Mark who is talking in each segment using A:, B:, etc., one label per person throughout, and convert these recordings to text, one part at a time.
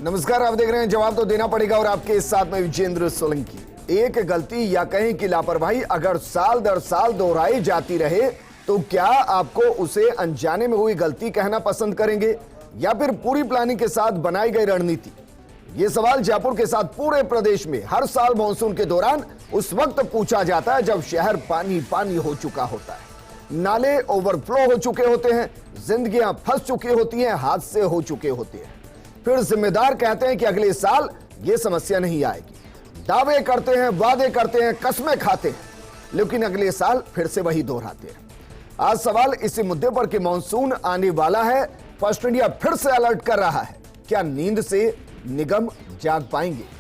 A: नमस्कार, आप देख रहे हैं जवाब तो देना पड़ेगा और आपके साथ में विजेंद्र सोलंकी। एक गलती या कहें कि लापरवाही अगर साल दर साल दोहराई जाती रहे तो क्या आपको उसे अनजाने में हुई गलती कहना पसंद करेंगे या फिर पूरी प्लानिंग के साथ बनाई गई रणनीति? यह सवाल जयपुर के साथ पूरे प्रदेश में हर साल मानसून के दौरान उस वक्त पूछा जाता है जब शहर पानी पानी हो चुका होता है, नाले ओवरफ्लो हो चुके होते हैं, जिंदगियां फंस चुकी होती हैं, हादसे हो चुके होते हैं। फिर जिम्मेदार कहते हैं कि अगले साल यह समस्या नहीं आएगी। दावे करते हैं, वादे करते हैं, कसमें खाते हैं, लेकिन अगले साल फिर से वही दोहराते हैं। आज सवाल इसी मुद्दे पर कि मानसून आने वाला है, फर्स्ट इंडिया फिर से अलर्ट कर रहा है। क्या नींद से निगम जाग पाएंगे?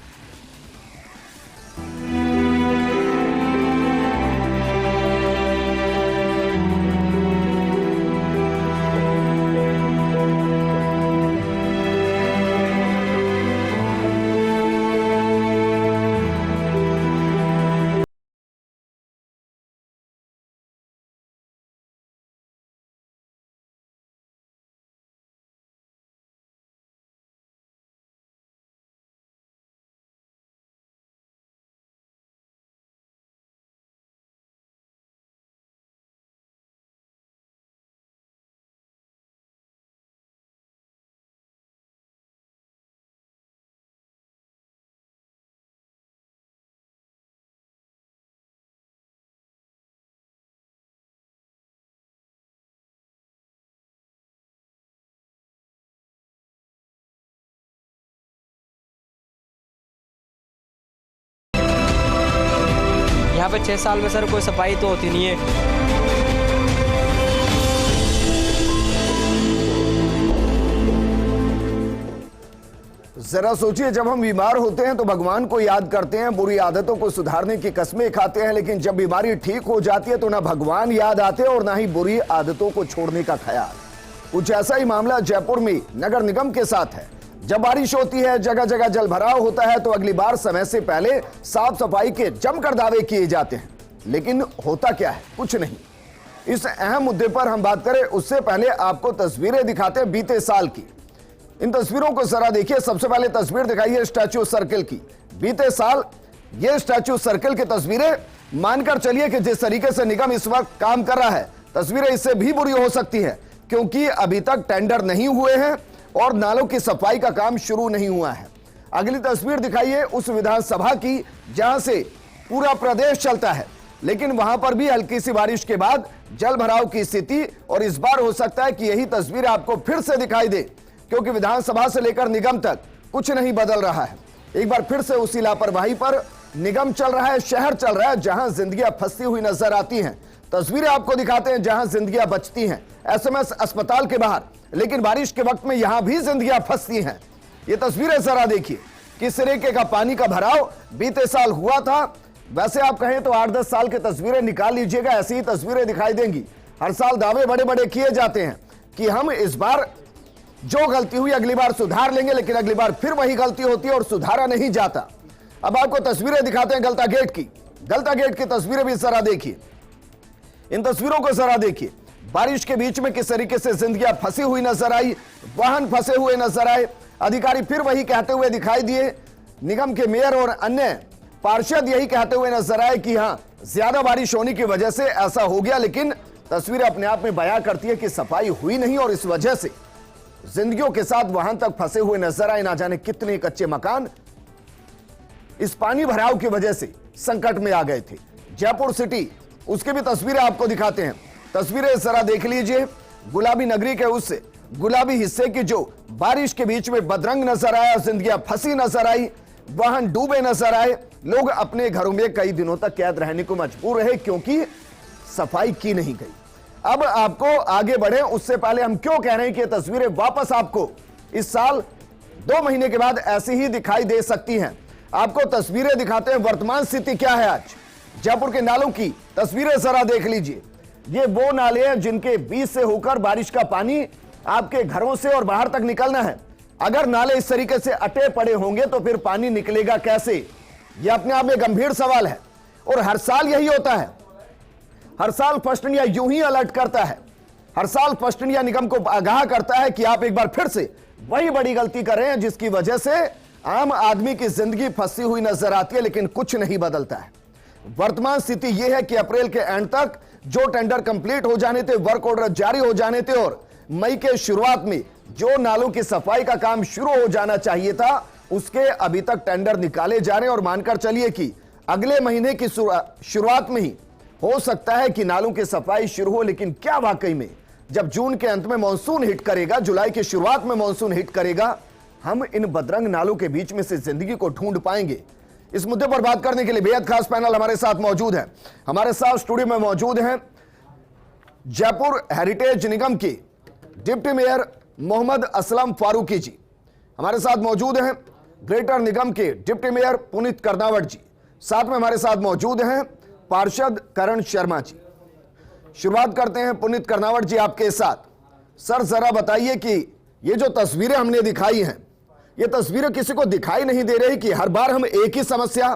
B: यहाँ पे 6 साल में सर कोई सफाई तो होती नहीं है।
A: जरा सोचिए, जब हम बीमार होते हैं तो भगवान को याद करते हैं, बुरी आदतों को सुधारने की कस्में खाते हैं, लेकिन जब बीमारी ठीक हो जाती है तो ना भगवान याद आते और ना ही बुरी आदतों को छोड़ने का ख्याल। कुछ ऐसा ही मामला जयपुर में नगर निगम के साथ है। जब बारिश होती है, जगह जगह जल भराव होता है तो अगली बार समय से पहले साफ सफाई के जमकर दावे किए जाते हैं, लेकिन होता क्या है? कुछ नहीं। इस अहम मुद्दे पर हम बात करें उससे पहले आपको तस्वीरें दिखाते हैं बीते साल की। इन तस्वीरों को जरा देखिए। सबसे पहले तस्वीर दिखाइए स्टैच्यू सर्किल की। बीते साल ये स्टैच्यू सर्किल की तस्वीरें, मानकर चलिए कि जिस तरीके से निगम इस वक्त काम कर रहा है, तस्वीरें इससे भी बुरी हो सकती है, क्योंकि अभी तक टेंडर नहीं हुए हैं और नालों की सफाई का काम शुरू नहीं हुआ है। अगली तस्वीर दिखाइए उस विधानसभा की जहां से पूरा प्रदेश चलता है, लेकिन वहां पर भी हल्की सी बारिश के बाद जल भराव की स्थिति, और इस बार हो सकता है कि यही तस्वीर आपको फिर से दिखाई दे, क्योंकि विधानसभा से लेकर निगम तक कुछ नहीं बदल रहा है। एक बार फिर से उसी लापरवाही पर निगम चल रहा है, शहर चल रहा है, जहां जिंदगियां फंसती हुई नजर आती हैं। तस्वीरें आपको दिखाते हैं जहां जिंदगियां बचती हैं, एसएमएस अस्पताल के बाहर, लेकिन बारिश के वक्त में यहां भी जिंदगियां फंसती हैं। ये तस्वीरें जरा देखिए, किस तरीके का पानी का भराव बीते साल हुआ था। वैसे आप कहें तो 8-10 साल की तस्वीरें निकाल लीजिएगा, ऐसी ही तस्वीरें दिखाई देंगी। हर साल दावे बड़े बड़े किए जाते हैं कि हम इस बार जो गलती हुई अगली बार सुधार लेंगे, लेकिन अगली बार फिर वही गलती होती है और सुधारा नहीं जाता। अब आपको तस्वीरें दिखाते हैं गलता गेट की। गलता गेट की तस्वीरें भी जरा देखिए, इन तस्वीरों को जरा देखिए। बारिश के बीच में किस तरीके से जिंदगियां फंसी हुई नजर आई, वाहन फंसे हुए नजर आए। अधिकारी फिर वही कहते हुए दिखाई दिए, निगम के मेयर और अन्य पार्षद यही कहते हुए नजर आए कि हां, ज्यादा बारिश होने की वजह से ऐसा हो गया, लेकिन तस्वीरें अपने आप में बयां करती है कि सफाई हुई नहीं और इस वजह से जिंदगियों के साथ वहां तक फंसे हुए नजर आए। ना जाने कितने कच्चे मकान इस पानी भराव की वजह से संकट में आ गए थे। जयपुर सिटी, उसकी भी तस्वीरें आपको दिखाते हैं। तस्वीरें जरा देख लीजिए, गुलाबी नगरी के उस गुलाबी हिस्से की जो बारिश के बीच में बदरंग नजर आया, जिंदगियां फंसी नजर आई, वाहन डूबे नजर आए, लोग अपने घरों में कई दिनों तक कैद रहने को मजबूर रहे क्योंकि सफाई की नहीं गई। अब आपको आगे बढ़े उससे पहले हम क्यों कह रहे हैं कि ये तस्वीरें वापस आपको इस साल 2 महीने के बाद ऐसी ही दिखाई दे सकती हैं। आपको तस्वीरें दिखाते हैं वर्तमान स्थिति क्या है। आज जयपुर के नालों की तस्वीरें जरा देख लीजिए। ये वो नाले हैं जिनके बीच से होकर बारिश का पानी आपके घरों से और बाहर तक निकलना है। अगर नाले इस तरीके से अटे पड़े होंगे तो फिर पानी निकलेगा कैसे? यह अपने आप में गंभीर सवाल है और हर साल यही होता है। हर साल फर्स्ट इंडिया यूं ही अलर्ट करता है। हर साल फर्स्ट इंडिया निगम को आगाह करता है कि आप एक बार फिर से वही बड़ी गलती कर रहे हैं जिसकी वजह से आम आदमी की जिंदगी फंसी हुई नजर आती है, लेकिन कुछ नहीं बदलता है। वर्तमान स्थिति यह है कि अप्रैल के एंड तक जो टेंडर कंप्लीट हो जाने थे, वर्क ऑर्डर जारी हो जाने थे और मई के शुरुआत में जो नालों की सफाई का काम शुरू हो जाना चाहिए था, उसके अभी तक टेंडर निकाले जा रहे हैं। और मानकर चलिए कि अगले महीने की शुरुआत में ही हो सकता है कि नालों की सफाई शुरू हो। लेकिन क्या वाकई में जब जून के अंत में मॉनसून हिट करेगा, जुलाई की शुरुआत में मॉनसून हिट करेगा, हम इन बदरंग नालों के बीच में से जिंदगी को ढूंढ पाएंगे? इस मुद्दे पर बात करने के लिए बेहद खास पैनल हमारे साथ मौजूद है। हमारे साथ स्टूडियो में मौजूद हैं जयपुर हेरिटेज निगम के डिप्टी मेयर मोहम्मद असलम फारूकी जी, हमारे साथ मौजूद हैं ग्रेटर निगम के डिप्टी मेयर पुनीत कर्नावट जी, साथ में हमारे साथ मौजूद हैं पार्षद करण शर्मा जी। शुरुआत करते हैं पुनीत कर्नावट जी आपके साथ। सर जरा बताइए कि ये जो तस्वीरें हमने दिखाई हैं, ये तस्वीरें किसी को दिखाई नहीं दे रही कि हर बार हम एक ही समस्या,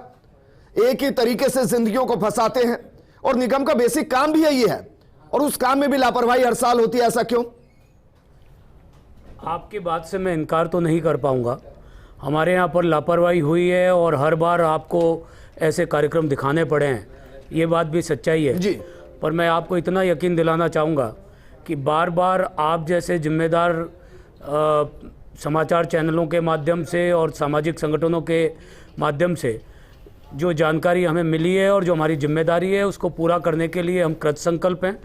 A: एक ही तरीके से जिंदगियों को फंसाते हैं और निगम का बेसिक काम भी यही है और उस काम में भी लापरवाही हर साल होती है, ऐसा क्यों?
C: आपकी बात से मैं इनकार तो नहीं कर पाऊंगा। हमारे यहाँ पर लापरवाही हुई है और हर बार आपको ऐसे कार्यक्रम दिखाने पड़े हैं, ये बात भी सच्चाई है
A: जी।
C: पर मैं आपको इतना यकीन दिलाना चाहूँगा कि बार बार आप जैसे जिम्मेदार समाचार चैनलों के माध्यम से और सामाजिक संगठनों के माध्यम से जो जानकारी हमें मिली है और जो हमारी जिम्मेदारी है उसको पूरा करने के लिए हम कृत संकल्प हैं।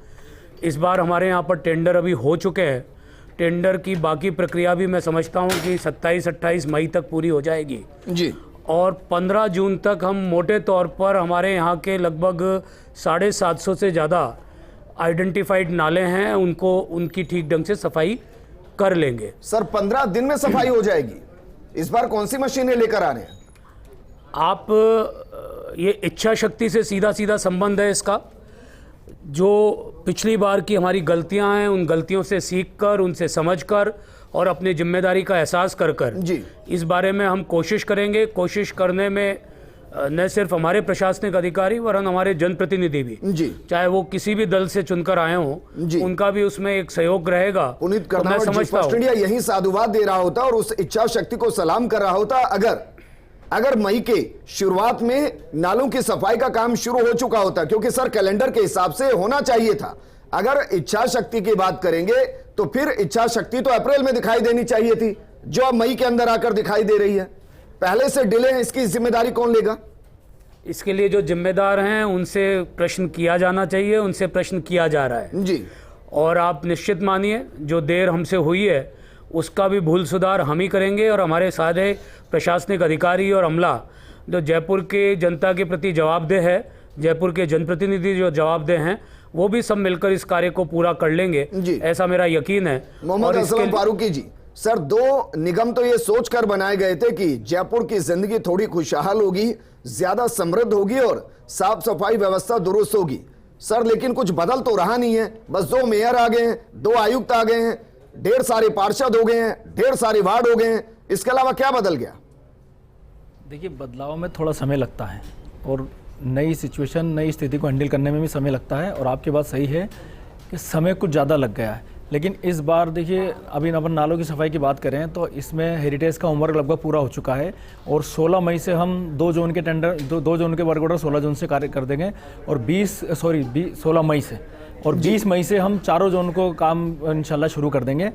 C: इस बार हमारे यहाँ पर टेंडर अभी हो चुके हैं। टेंडर की बाकी प्रक्रिया भी मैं समझता हूँ कि 27-28 मई तक पूरी हो जाएगी
A: जी,
C: और 15 जून तक हम मोटे तौर पर हमारे यहाँ के लगभग 750 से ज़्यादा आइडेंटिफाइड नाले हैं, उनको उनकी ठीक ढंग से सफाई कर लेंगे।
A: सर 15 दिन में सफाई हो जाएगी? इस बार कौन सी मशीनें लेकर आ रहे हैं
C: आप? ये इच्छा शक्ति से सीधा सीधा संबंध है इसका। जो पिछली बार की हमारी गलतियां हैं, उन गलतियों से सीखकर, उनसे समझकर और अपनी जिम्मेदारी का एहसास कर कर
A: जी,
C: इस बारे में हम कोशिश करेंगे। कोशिश करने में न सिर्फ हमारे प्रशासनिक अधिकारी वरन हमारे जनप्रतिनिधि भी
A: जी,
C: चाहे वो किसी भी दल से चुनकर आए हों, उनका भी उसमें एक सहयोग रहेगा।
A: पुनीत कर्नावट जी, फर्स्ट इंडिया यही साधुवाद दे रहा होता और उस इच्छा शक्ति को सलाम कर रहा होता अगर मई के शुरुआत में नालों की सफाई का काम शुरू हो चुका होता, क्योंकि सर कैलेंडर के हिसाब से होना चाहिए था। अगर इच्छा शक्ति की बात करेंगे तो फिर इच्छा शक्ति तो अप्रैल में दिखाई देनी चाहिए थी, जो अब मई के अंदर आकर दिखाई दे रही है। पहले से डिले है, इसकी जिम्मेदारी कौन लेगा?
C: इसके लिए जो जिम्मेदार हैं उनसे प्रश्न किया जाना चाहिए, उनसे प्रश्न किया जा रहा है
A: जी।
C: और आप निश्चित मानिए जो देर हमसे हुई है उसका भी भूल सुधार हम ही करेंगे और हमारे सारे प्रशासनिक अधिकारी और अमला जो जयपुर के जनता के प्रति जवाबदेह है, जयपुर के जनप्रतिनिधि जो जवाबदेह हैं, वो भी सब मिलकर इस कार्य को पूरा कर लेंगे, ऐसा मेरा यकीन है।
A: मोहम्मद असलम फारूकी जी, सर 2 निगम तो ये सोचकर बनाए गए थे कि जयपुर की जिंदगी थोड़ी खुशहाल होगी, ज्यादा समृद्ध होगी और साफ सफाई व्यवस्था दुरुस्त होगी। सर लेकिन कुछ बदल तो रहा नहीं है। बस 2 मेयर आ गए हैं, 2 आयुक्त आ गए हैं, ढेर सारे पार्षद हो गए हैं, ढेर सारे वार्ड हो गए हैं, इसके अलावा क्या बदल गया?
D: देखिए, बदलाव में थोड़ा समय लगता है और नई सिचुएशन, नई स्थिति को हैंडल करने में भी समय लगता है। और आपकी बात सही है कि समय कुछ ज़्यादा लग गया है, लेकिन इस बार देखिए अभी अपन नालों की सफाई की बात करें तो इसमें हेरिटेज का होमवर्क लगभग पूरा हो चुका है और 16 मई से हम 2 जोन के टेंडर, 2 जोन के वर्क ऑर्डर 16 जोन से कार्य कर देंगे और 16 मई से और 20 मई से हम 4 जोन को काम इंशाल्लाह शुरू कर देंगे।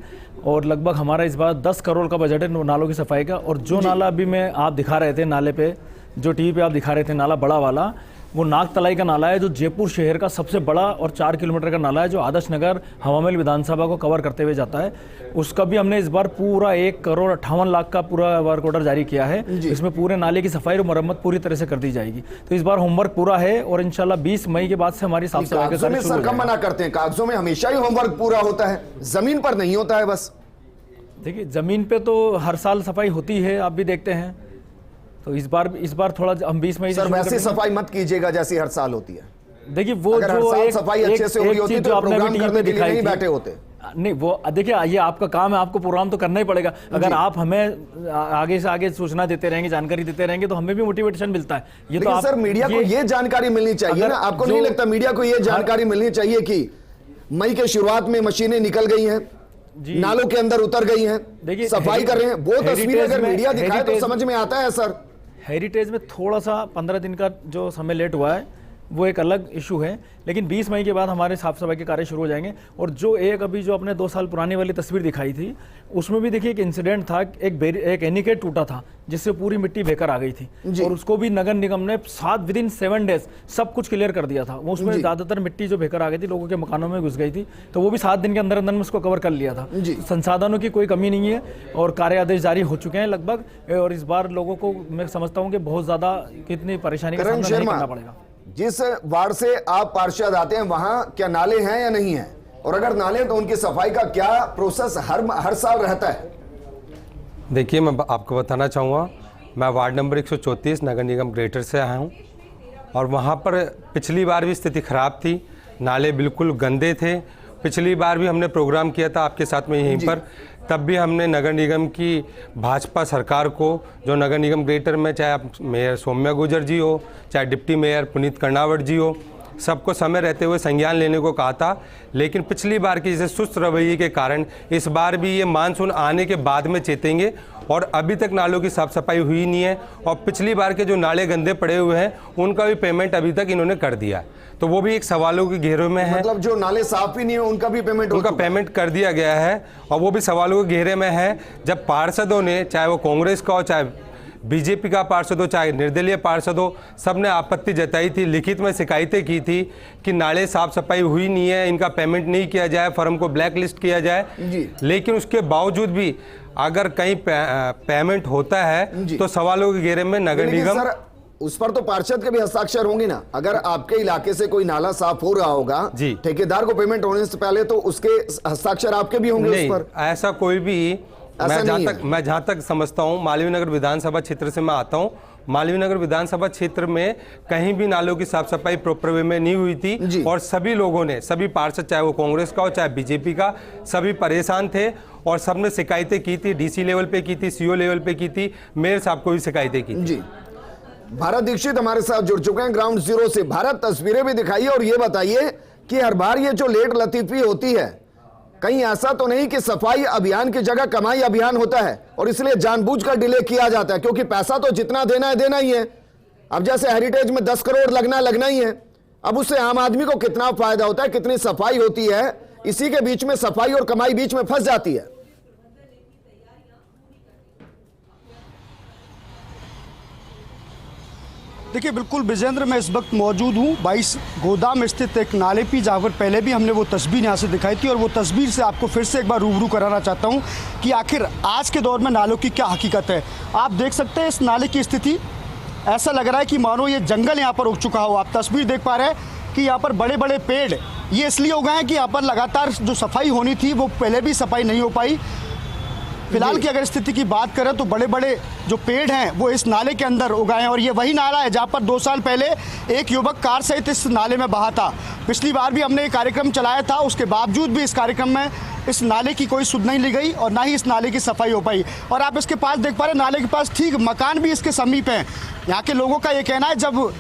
D: और लगभग हमारा इस बार 10 करोड़ का बजट है नालों की सफाई का। और जो नाला अभी में आप दिखा रहे थे, नाले पे जो टीवी पे आप दिखा रहे थे, नाला बड़ा वाला, वो नागतलाई का नाला है जो जयपुर शहर का सबसे बड़ा और 4 किलोमीटर का नाला है जो आदर्श नगर हवामहल विधानसभा को कवर करते हुए जाता है। उसका भी हमने इस बार पूरा 1,58,00,000 का पूरा वर्क ऑर्डर जारी किया है। इसमें पूरे नाले की सफाई और मरम्मत पूरी तरह से कर दी जाएगी। तो इस बार होमवर्क पूरा है और इंशाल्लाह 20 मई के बाद से हमारी साफ सफाई का कार्य शुरू हो जाएगा।
A: मना करते हैं, कागजों में हमेशा ही होमवर्क पूरा होता है, जमीन पर नहीं होता है। बस
D: देखिए, जमीन पे तो हर साल सफाई होती है, आप भी देखते हैं। तो इस बार थोड़ा हम 20 मई से
A: वैसी सफाई मत कीजिएगा जैसी हर साल होती है।
D: देखिए वो जो एक
A: सफाई अच्छे से हो रही होती तो प्रोग्राम करने के लिए नहीं बैठे होते।
D: नहीं, वो देखिए ये आपका काम है, आपको प्रोग्राम तो करना ही पड़ेगा। अगर आप हमें आगे से आगे सूचना देते रहेंगे, जानकारी देते रहेंगे तो हमें भी मोटिवेशन मिलता है। ये तो
A: सर मीडिया को ये जानकारी मिलनी चाहिए ना, आपको नहीं लगता मीडिया को ये जानकारी मिलनी चाहिए कि मई के शुरुआत में मशीनें निकल गई हैं,
D: जी।
A: नालों के अंदर उतर गई हैं,
D: देखिए,
A: सफाई कर रहे हैं। वो तस्वीरें
D: हेरिटेज
A: अगर
D: में-
A: मीडिया दिखाए तो
D: हेरिटेज-
A: समझ में आता है सर।
D: हेरिटेज में थोड़ा सा 15 दिन का जो समय लेट हुआ है वो एक अलग इशू है, लेकिन 20 मई के बाद हमारे साफ सफाई के कार्य शुरू हो जाएंगे। और जो अभी जो अपने 2 साल पुरानी वाली तस्वीर दिखाई थी, उसमें भी देखिए एक इंसिडेंट था, एक एनिकेट टूटा था जिससे पूरी मिट्टी बहकर आ गई थी, और उसको भी नगर निगम ने विदिन 7 डेज सब कुछ क्लियर कर दिया था। वो उसमें ज़्यादातर मिट्टी जो बहकर आ गई थी लोगों के मकानों में घुस गई थी, तो वो भी 7 दिन के अंदर अंदर में उसको कवर कर लिया था। संसाधनों की कोई कमी नहीं है और कार्य आदेश जारी हो चुके हैं लगभग, और इस बार लोगों को मैं समझता हूँ कि बहुत ज़्यादा कितनी परेशानी का सामना नहीं करना पड़ेगा।
A: जिस वार्ड से आप पार्षद आते हैं वहां क्या नाले हैं या नहीं है, और अगर नाले तो उनकी सफाई का क्या प्रोसेस हर साल रहता है?
E: देखिए, मैं आपको बताना चाहूँगा, मैं वार्ड नंबर 134 नगर निगम ग्रेटर से आया हूँ, और वहाँ पर पिछली बार भी स्थिति ख़राब थी, नाले बिल्कुल गंदे थे। पिछली बार भी हमने प्रोग्राम किया था आपके साथ में यहीं पर, तब भी हमने नगर निगम की भाजपा सरकार को, जो नगर निगम ग्रेटर में चाहे आप मेयर सौम्या गुर्जर जी हो, चाहे डिप्टी मेयर पुनीत कर्नावट जी हो, सबको समय रहते हुए संज्ञान लेने को कहा था। लेकिन पिछली बार की जैसे सुस्त रवैये के कारण इस बार भी ये मानसून आने के बाद में चेतेंगे, और अभी तक नालों की साफ सफाई हुई नहीं है। और पिछली बार के जो नाले गंदे पड़े हुए हैं उनका भी पेमेंट अभी तक इन्होंने कर दिया, तो वो भी एक सवालों के घेरे में है।
A: मतलब जो नाले साफ ही नहीं है उनका भी पेमेंट
E: उनका पेमेंट कर दिया गया है, और वो भी सवालों के घेरे में है। जब पार्षदों ने, चाहे वो कांग्रेस का हो, चाहे बीजेपी का पार्षद हो, चाहे निर्दलीय पार्षद हो, सब ने आपत्ति जताई थी, लिखित में शिकायतें की थी कि नाले साफ सफाई हुई नहीं है, इनका पेमेंट नहीं किया जाए, फर्म को ब्लैक लिस्ट किया जाए। लेकिन उसके बावजूद भी अगर कहीं पेमेंट होता है तो सवालों के घेरे में नगर निगम,
A: उस पर तो पार्षद के भी हस्ताक्षर होंगे ना। अगर आपके इलाके से कोई नाला साफ हो रहा होगा, ठेकेदार को पेमेंट होने से पहले तो उसके हस्ताक्षर आपके भी होंगे उस पर।
E: ऐसा कोई भी, मैं जहाँ तक समझता हूँ, मालवीय नगर विधानसभा क्षेत्र से मैं आता हूँ, मालवीय नगर विधानसभा क्षेत्र में कहीं भी नालों की साफ सफाई प्रॉपर वे में नहीं हुई थी, और सभी लोगों ने, सभी पार्षद, चाहे वो कांग्रेस का हो चाहे बीजेपी का, सभी परेशान थे, और सबने शिकायतें की थी, डीसी लेवल पे की थी, सीओ लेवल पे की थी, मेयर साहब को भी शिकायतें की थी।
A: भारत दीक्षित हमारे साथ जुड़ चुके हैं ग्राउंड जीरो से। भारत, तस्वीरें भी दिखाइए और ये बताइए कि हर बार ये जो लेट लतीफी होती है, कहीं ऐसा तो नहीं कि सफाई अभियान की जगह कमाई अभियान होता है और इसलिए जानबूझकर डिले किया जाता है? क्योंकि पैसा तो जितना देना है देना ही है। अब जैसे हेरिटेज में 10 करोड़ लगना ही है, अब उससे आम आदमी को कितना फायदा होता है, कितनी सफाई होती है, इसी के बीच में सफाई और कमाई बीच में फंस जाती है।
F: देखिए, बिल्कुल विजेंद्र, मैं इस वक्त मौजूद हूँ 22 गोदाम स्थित एक नाले पे, जहाँ पर पहले भी हमने वो तस्वीर यहाँ से दिखाई थी, और वो तस्वीर से आपको फिर से एक बार रूबरू कराना चाहता हूँ कि आखिर आज के दौर में नालों की क्या हकीकत है। आप देख सकते हैं इस नाले की स्थिति, ऐसा लग रहा है कि मानो ये जंगल यहाँ पर उग चुका हो। आप तस्वीर देख पा रहे हैं कि यहाँ पर बड़े बड़े पेड़ ये इसलिए उगाए हैं कि यहाँ पर लगातार जो सफाई होनी थी वो पहले भी सफाई नहीं हो पाई। फिलहाल की अगर स्थिति की बात करें तो बड़े बड़े जो पेड़ हैं वो इस नाले के अंदर उगाए हैं, और ये वही नाला है जहाँ पर 2 साल पहले एक युवक कार सहित इस नाले में बहा था। पिछली बार भी हमने ये कार्यक्रम चलाया था, उसके बावजूद भी इस कार्यक्रम में इस नाले की कोई सुध नहीं ली गई और ना ही इस नाले की सफाई हो पाई। और आप इसके पास देख पा रहे हैं, नाले के पास ठीक मकान भी इसके समीप हैं। यहाँ के लोगों का ये कहना है जब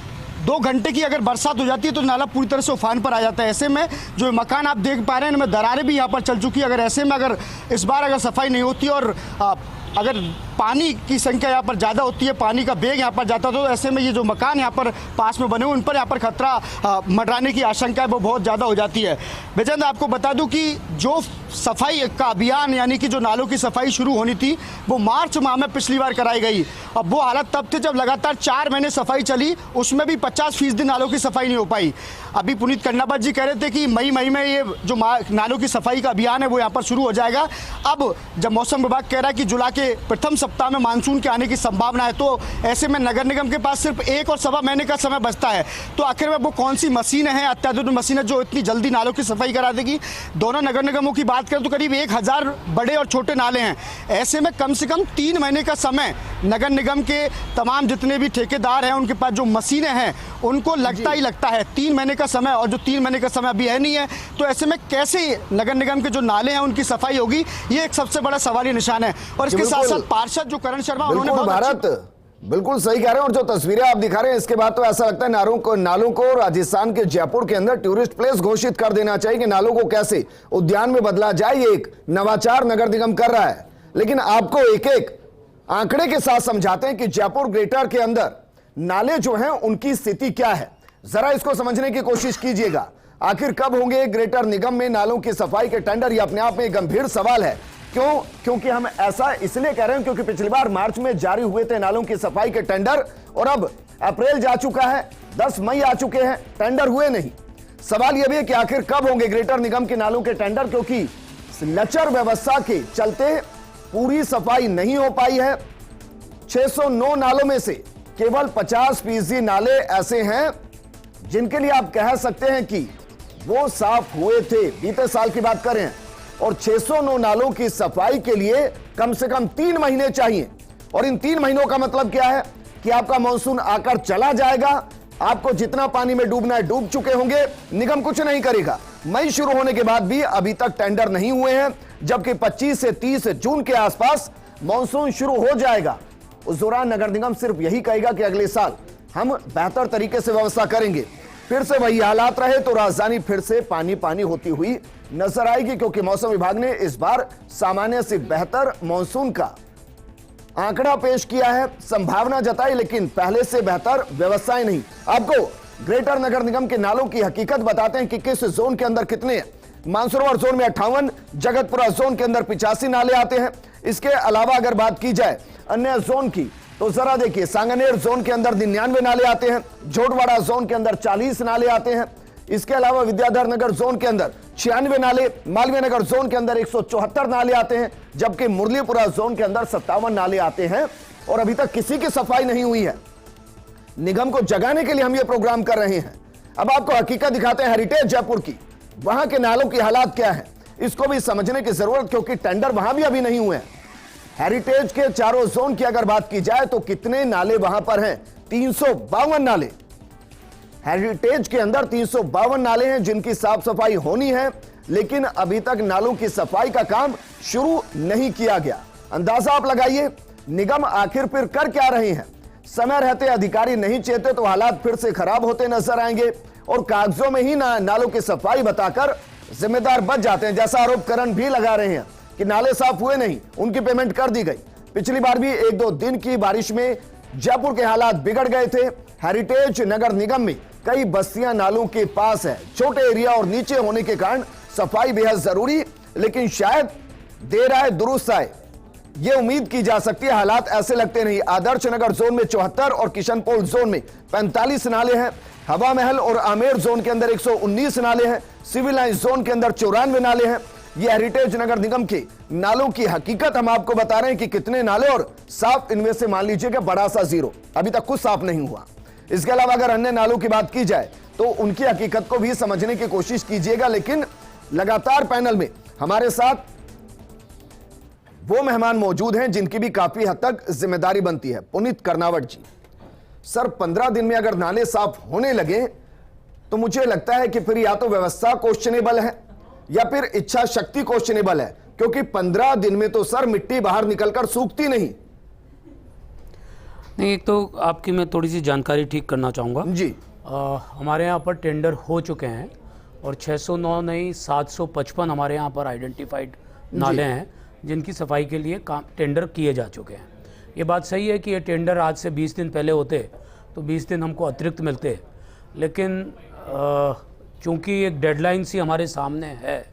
F: 2 घंटे की अगर बरसात हो जाती है तो नाला पूरी तरह से उफान पर आ जाता है। ऐसे में जो मकान आप देख पा रहे हैं इनमें दरारें भी यहाँ पर चल चुकी है। अगर ऐसे में अगर इस बार अगर सफाई नहीं होती और अगर पानी की संख्या यहाँ पर ज़्यादा होती है, पानी का बेग यहाँ पर जाता, तो ऐसे में ये जो मकान यहाँ पर पास में बने हुए उन पर यहाँ पर खतरा मंडराने की आशंका है वो बहुत ज़्यादा हो जाती है। विजेंद्र, आपको बता दूं कि जो सफाई का अभियान यानी कि जो नालों की सफाई शुरू होनी थी वो मार्च माह में पिछली बार कराई गई। अब वो हालत तब थी जब लगातार 4 महीने सफाई चली, उसमें भी 50% नालों की सफाई नहीं हो पाई। अभी पुनीत कर्नावट जी कह रहे थे कि मई में ये जो नालों की सफाई का अभियान है वो यहाँ पर शुरू हो जाएगा। अब जब मौसम विभाग कह रहा है कि जुलाई के प्रथम सप्ताह में मानसून के आने की संभावना है, तो ऐसे में नगर निगम के पास सिर्फ 1 और सवा महीने का समय बचता है। तो आखिर में वो कौन सी मशीनें हैं, अत्याधुनिक मशीनें, जो इतनी जल्दी नालों की सफाई करा देगी? दोनों नगर निगमों की बात करें तो करीब 1000 बड़े और छोटे नाले हैं। ऐसे में कम से कम 3 महीने का समय नगर निगम के तमाम जितने भी ठेकेदार हैं उनके पास जो मशीनें हैं उनको लगता ही लगता है 3 महीने का समय, और जो 3 महीने का समय अभी है नहीं है, तो ऐसे में कैसे नगर निगम के जो नाले हैं उनकी सफाई होगी, ये एक सबसे बड़ा सवालिया निशान है। और इसके साथ साथ पार्षद जो करण शर्मा, उन्होंने
A: भारत, बिल्कुल सही कह रहे हैं। और जो तस्वीरें आप दिखा रहे हैं इसके बाद तो ऐसा लगता है नालों को राजस्थान के जयपुर के अंदर टूरिस्ट प्लेस घोषित कर देना चाहिए कि नालों को कैसे उद्यान में बदला जाए। ये एक नवाचार नगर निगम कर रहा है। लेकिन आपको एक एक आंकड़े के साथ समझाते हैं कि जयपुर ग्रेटर के अंदर नाले जो हैं उनकी स्थिति क्या है। जरा इसको समझने की कोशिश कीजिएगा। आखिर कब होंगे ग्रेटर निगम में नालों की सफाई के टेंडर? ये अपने आप में एक गंभीर सवाल है। क्यों? क्योंकि हम ऐसा इसलिए कह रहे हैं क्योंकि पिछली बार मार्च में जारी हुए थे नालों की सफाई के टेंडर और अब अप्रैल जा चुका है, 10 मई आ चुके हैं, टेंडर हुए नहीं। सवाल यह भी है कि आखिर कब होंगे ग्रेटर निगम के नालों के टेंडर, क्योंकि लचर व्यवस्था के चलते पूरी सफाई नहीं हो पाई है। 609 नालों में से केवल 50% नाले ऐसे हैं जिनके लिए आप कह सकते हैं कि वो साफ हुए थे, बीते साल की बात करें, और 609 नालों की सफाई के लिए कम से कम 3 महीने चाहिए। और इन 3 महीनों का मतलब क्या है कि आपका मानसून आकर चला जाएगा, आपको जितना पानी में डूबना है डूब चुके होंगे, निगम कुछ नहीं करेगा। मई शुरू होने के बाद भी अभी तक टेंडर नहीं हुए हैं, जबकि 25 से 30 जून के आसपास मानसून शुरू हो जाएगा। उस दौरान नगर निगम सिर्फ यही कहेगा कि अगले साल हम बेहतर तरीके से व्यवस्था करेंगे। फिर से वही हालात रहे तो राजधानी फिर से पानी पानी होती हुई नजर आएगी, क्योंकि मौसम विभाग ने इस बार सामान्य से बेहतर मानसून का आंकड़ा पेश किया है, संभावना जताई, लेकिन पहले से बेहतर व्यवस्थाएं नहीं। आपको ग्रेटर नगर निगम के नालों की हकीकत बताते हैं कि किस जोन के अंदर कितने हैं। मानसरोवर जोन में 58, जगतपुरा जोन के अंदर 85 नाले आते हैं। इसके अलावा अगर बात की जाए अन्य जोन की तो जरा देखिए, सांगनेर जोन के अंदर 99 नाले आते हैं, झोटवाड़ा जोन के अंदर 40 नाले आते हैं। इसके अलावा विद्याधर नगर जोन के अंदर 96 नाले, मालवीय नगर जोन के अंदर 174 नाले आते हैं, जबकि मुरलीपुरा जोन के अंदर 57 नाले आते हैं। और अभी तक किसी की सफाई नहीं हुई है। निगम को जगाने के लिए हम ये प्रोग्राम कर रहे हैं। अब आपको हकीकत दिखाते हैं हेरिटेज जयपुर की। वहां के नालों की हालात क्या है इसको भी समझने की जरूरत, क्योंकि टेंडर वहां भी अभी नहीं हुए हैं। हेरिटेज के चारों जोन की अगर बात की जाए तो कितने नाले वहां पर हैं? 352 नाले हेरिटेज के अंदर 352 नाले हैं जिनकी साफ सफाई होनी है, लेकिन अभी तक नालों की सफाई का काम शुरू नहीं किया गया। अंदाजा आप लगाइए, निगम आखिर फिर कर क्या रहे हैं? समय रहते अधिकारी नहीं चेते तो हालात फिर से खराब होते नजर आएंगे और कागजों में ही नालों की सफाई बताकर जिम्मेदार बच जाते हैं, जैसा आरोप करण भी लगा रहे हैं कि नाले साफ हुए नहीं, उनकी पेमेंट कर दी गई। पिछली बार भी 1-2 दिन की बारिश में जयपुर के हालात बिगड़ गए थे। हेरिटेज नगर निगम में कई बस्तियां नालों के पास है, छोटे एरिया और नीचे होने के कारण सफाई बेहद जरूरी, लेकिन शायद देर आए दुरुस्त आए, ये उम्मीद की जा सकती है। हालात ऐसे लगते नहीं। आदर्श नगर जोन में 74 और किशनपोल जोन में 45 नाले हैं। हवा महल और आमेर जोन के अंदर 119 नाले हैं। सिविल लाइंस जोन के अंदर 94 नाले हैं। ये हेरिटेज नगर निगम के नालों की हकीकत हम आपको बता रहे हैं कि कितने नाले, और साफ इनमें से मान लीजिए कि बड़ा सा 0, अभी तक कुछ साफ नहीं हुआ। इसके अलावा अगर अन्य नालों की बात की जाए तो उनकी हकीकत को भी समझने की कोशिश कीजिएगा। लेकिन लगातार पैनल में हमारे साथ वो मेहमान मौजूद हैं जिनकी भी काफी हद तक जिम्मेदारी बनती है। पुनीत कर्नावट जी, सर 15 दिन में अगर नाले साफ होने लगे तो मुझे लगता है कि फिर या तो व्यवस्था क्वेश्चनेबल है या फिर इच्छा शक्ति क्वेश्चनेबल है, क्योंकि 15 दिन में तो सर मिट्टी बाहर निकलकर सूखती नहीं।
C: नहीं, एक तो आपकी मैं थोड़ी सी जानकारी ठीक करना चाहूँगा
A: जी।
C: हमारे यहाँ पर टेंडर हो चुके हैं और 609 नहीं 755 हमारे यहाँ पर आइडेंटिफाइड नाले हैं जिनकी सफाई के लिए काम टेंडर किए जा चुके हैं। ये बात सही है कि ये टेंडर आज से 20 दिन पहले होते तो 20 दिन हमको अतिरिक्त मिलते, लेकिन चूँकि एक डेडलाइन सी हमारे सामने है,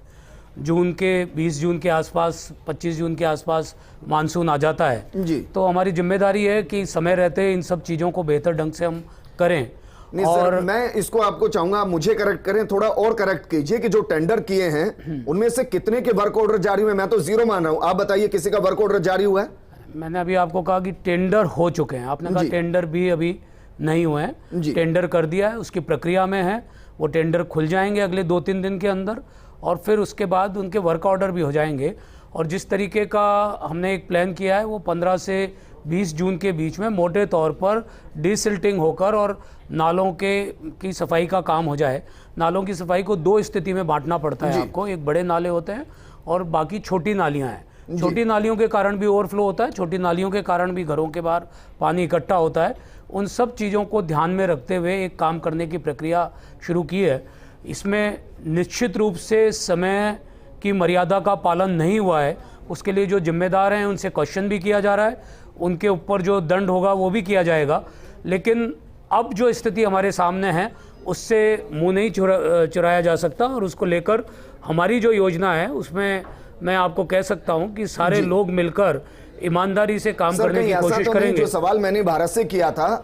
C: जून के 20 जून के आसपास 25 जून के आसपास मानसून आ जाता है जी, तो हमारी जिम्मेदारी है कि समय रहते इन सब चीज़ों को बेहतर ढंग से हम करें।
A: नहीं और सर, मैं इसको आपको चाहूंगा मुझे करेक्ट करें, थोड़ा और करेक्ट कीजिए कि जो टेंडर किए हैं उनमें से कितने के वर्क ऑर्डर जारी हुए? मैं तो 0 मान रहा हूं, आप बताइए किसी का वर्क ऑर्डर जारी हुआ है?
C: मैंने अभी आपको कहा कि टेंडर हो चुके हैं, आपने कहा टेंडर भी अभी नहीं हुए हैं। टेंडर कर दिया है, उसकी प्रक्रिया में है, वो टेंडर खुल जाएंगे अगले 2-3 दिन के अंदर और फिर उसके बाद उनके वर्क ऑर्डर भी हो जाएंगे। और जिस तरीके का हमने एक प्लान किया है वो 15 से 20 जून के बीच में मोटे तौर पर डिसिल्टिंग होकर और नालों की सफाई का काम हो जाए। नालों की सफाई को 2 स्थिति में बांटना पड़ता है आपको, एक बड़े नाले होते हैं और बाकी छोटी नालियां हैं। छोटी नालियों के कारण भी ओवरफ्लो होता है, छोटी नालियों के कारण भी घरों के बाहर पानी इकट्ठा होता है। उन सब चीज़ों को ध्यान में रखते हुए एक काम करने की प्रक्रिया शुरू की है। इसमें निश्चित रूप से समय की मर्यादा का पालन नहीं हुआ है, उसके लिए जो जिम्मेदार हैं उनसे क्वेश्चन भी किया जा रहा है, उनके ऊपर जो दंड होगा वो भी किया जाएगा। लेकिन अब जो स्थिति हमारे सामने है उससे मुंह नहीं चुराया जा सकता, और उसको लेकर हमारी जो योजना है उसमें मैं आपको कह सकता हूं कि सारे लोग मिलकर ईमानदारी से काम करने की कोशिश करेंगे।
A: जो सवाल मैंने भारत से किया था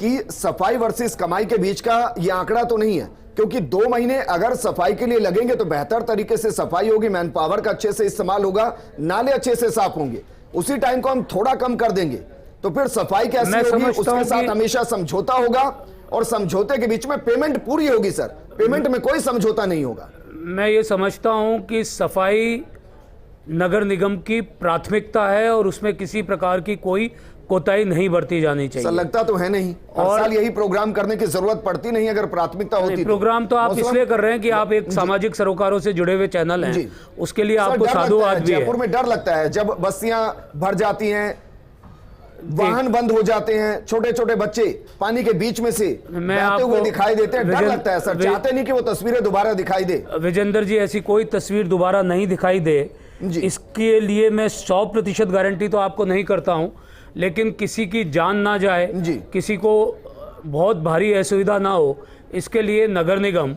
A: कि सफाई वर्सेस कमाई के बीच का ये आंकड़ा तो नहीं है, क्योंकि 2 महीने अगर सफाई के लिए लगेंगे तो बेहतर तरीके से सफाई होगी, मैन पावर का अच्छे से इस्तेमाल होगा, नाले अच्छे से साफ होंगे। उसी टाइम को हम थोड़ा कम कर देंगे तो फिर सफाई कैसी होगी? उसके साथ हमेशा समझौता होगा, और समझौते के बीच में पेमेंट पूरी होगी सर, पेमेंट में कोई समझौता नहीं होगा।
C: मैं ये समझता हूं कि सफाई नगर निगम की प्राथमिकता है और उसमें किसी प्रकार की कोई कोताही नहीं बरती जानी चाहिए।
A: सर लगता तो है नहीं, और साल यही प्रोग्राम करने की जरूरत पड़ती नहीं अगर प्राथमिकता होती।
C: प्रोग्राम तो आप इसलिए कर रहे हैं कि आप एक सामाजिक सरोकारों से जुड़े हुए चैनल हैं, उसके लिए आपको साधुवाद भी है।
A: जयपुर में डर लगता है जब बस्तियां भर जाती हैं, वाहन बंद हो जाते हैं, छोटे छोटे बच्चे पानी के बीच में से बहते हुए दिखाई देते हैं, डर लगता है सर। चाहते नहीं कि वो तस्वीरें दोबारा दिखाई दे।
C: विजेंद्र जी, ऐसी कोई तस्वीर दोबारा नहीं दिखाई दे, इसके लिए मैं 100% गारंटी तो आपको नहीं करता हूं, लेकिन किसी की जान ना जाए, किसी को बहुत भारी असुविधा ना हो, इसके लिए नगर निगम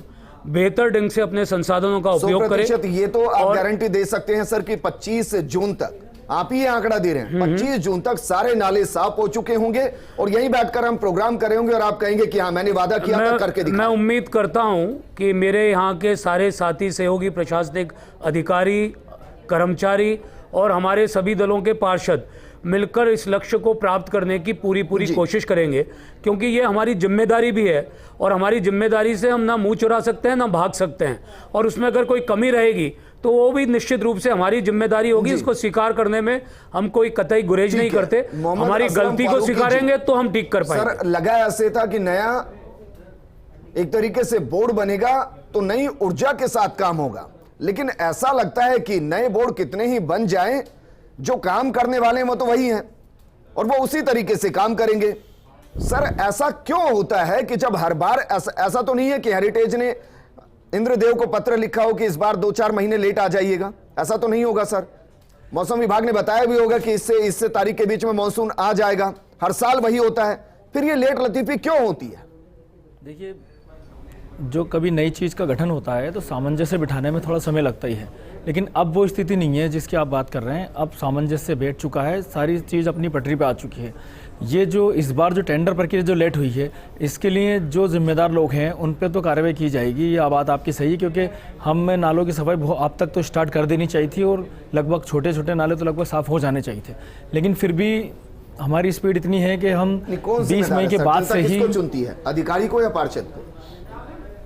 C: बेहतर ढंग से अपने संसाधनों का उपयोग करे।
A: ये तो आप गारंटी दे सकते हैं सर कि 25 जून तक, आप ही आंकड़ा दे रहे हैं, 25 जून तक सारे नाले साफ हो चुके होंगे, और यहीं बैठकर हम प्रोग्राम करेंगे और आप कहेंगे कि हाँ मैंने वादा किया था, करके दिखाया।
C: मैं उम्मीद करता हूं कि मेरे यहाँ के सारे साथी सहयोगी प्रशासनिक अधिकारी, कर्मचारी और हमारे सभी दलों के पार्षद मिलकर इस लक्ष्य को प्राप्त करने की पूरी कोशिश करेंगे, क्योंकि ये हमारी जिम्मेदारी भी है, और हमारी जिम्मेदारी से हम ना मुंह चुरा सकते हैं ना भाग सकते हैं, और उसमें अगर कोई कमी रहेगी तो वो भी निश्चित रूप से हमारी जिम्मेदारी होगी। इसको स्वीकार करने में हम कोई कतई गुरेज नहीं करते, हमारी गलती को स्वीकारेंगे तो हम ठीक कर पाएंगे।
A: सर लगा ऐसे था कि नया एक तरीके से बोर्ड बनेगा तो नई ऊर्जा के साथ काम होगा, लेकिन ऐसा लगता है कि नए बोर्ड कितने ही बन जाएं, जो काम करने वाले हैं वो तो वही हैं और वो उसी तरीके से काम करेंगे। सर ऐसा क्यों होता है कि जब हर बार ऐसा तो नहीं है कि हेरिटेज ने इंद्रदेव को पत्र लिखा हो कि इस बार 2-4 महीने लेट आ जाइएगा, ऐसा तो नहीं होगा सर। मौसम विभाग ने बताया भी होगा कि इससे तारीख के बीच में मानसून आ जाएगा, हर साल वही होता है, फिर ये लेट लतीफी क्यों होती है?
D: देखिए, जो कभी नई चीज़ का गठन होता है तो सामंजस्य बिठाने में थोड़ा समय लगता ही है, लेकिन अब वो स्थिति नहीं है जिसकी आप बात कर रहे हैं। अब सामंजस्य बैठ चुका है, सारी चीज़ अपनी पटरी पे आ चुकी है। ये जो इस बार जो टेंडर प्रक्रिया जो लेट हुई है, इसके लिए जो जिम्मेदार लोग हैं उन पे तो कार्रवाई की जाएगी, ये बात आपकी सही है, क्योंकि हम नालों की सफाई अब तक तो स्टार्ट कर देनी चाहिए थी और लगभग छोटे छोटे नाले तो लगभग साफ़ हो जाने चाहिए थे, लेकिन फिर भी हमारी स्पीड इतनी है कि हम 20 मई के बाद से ही
A: चुनती है, अधिकारी को या पार्षद को,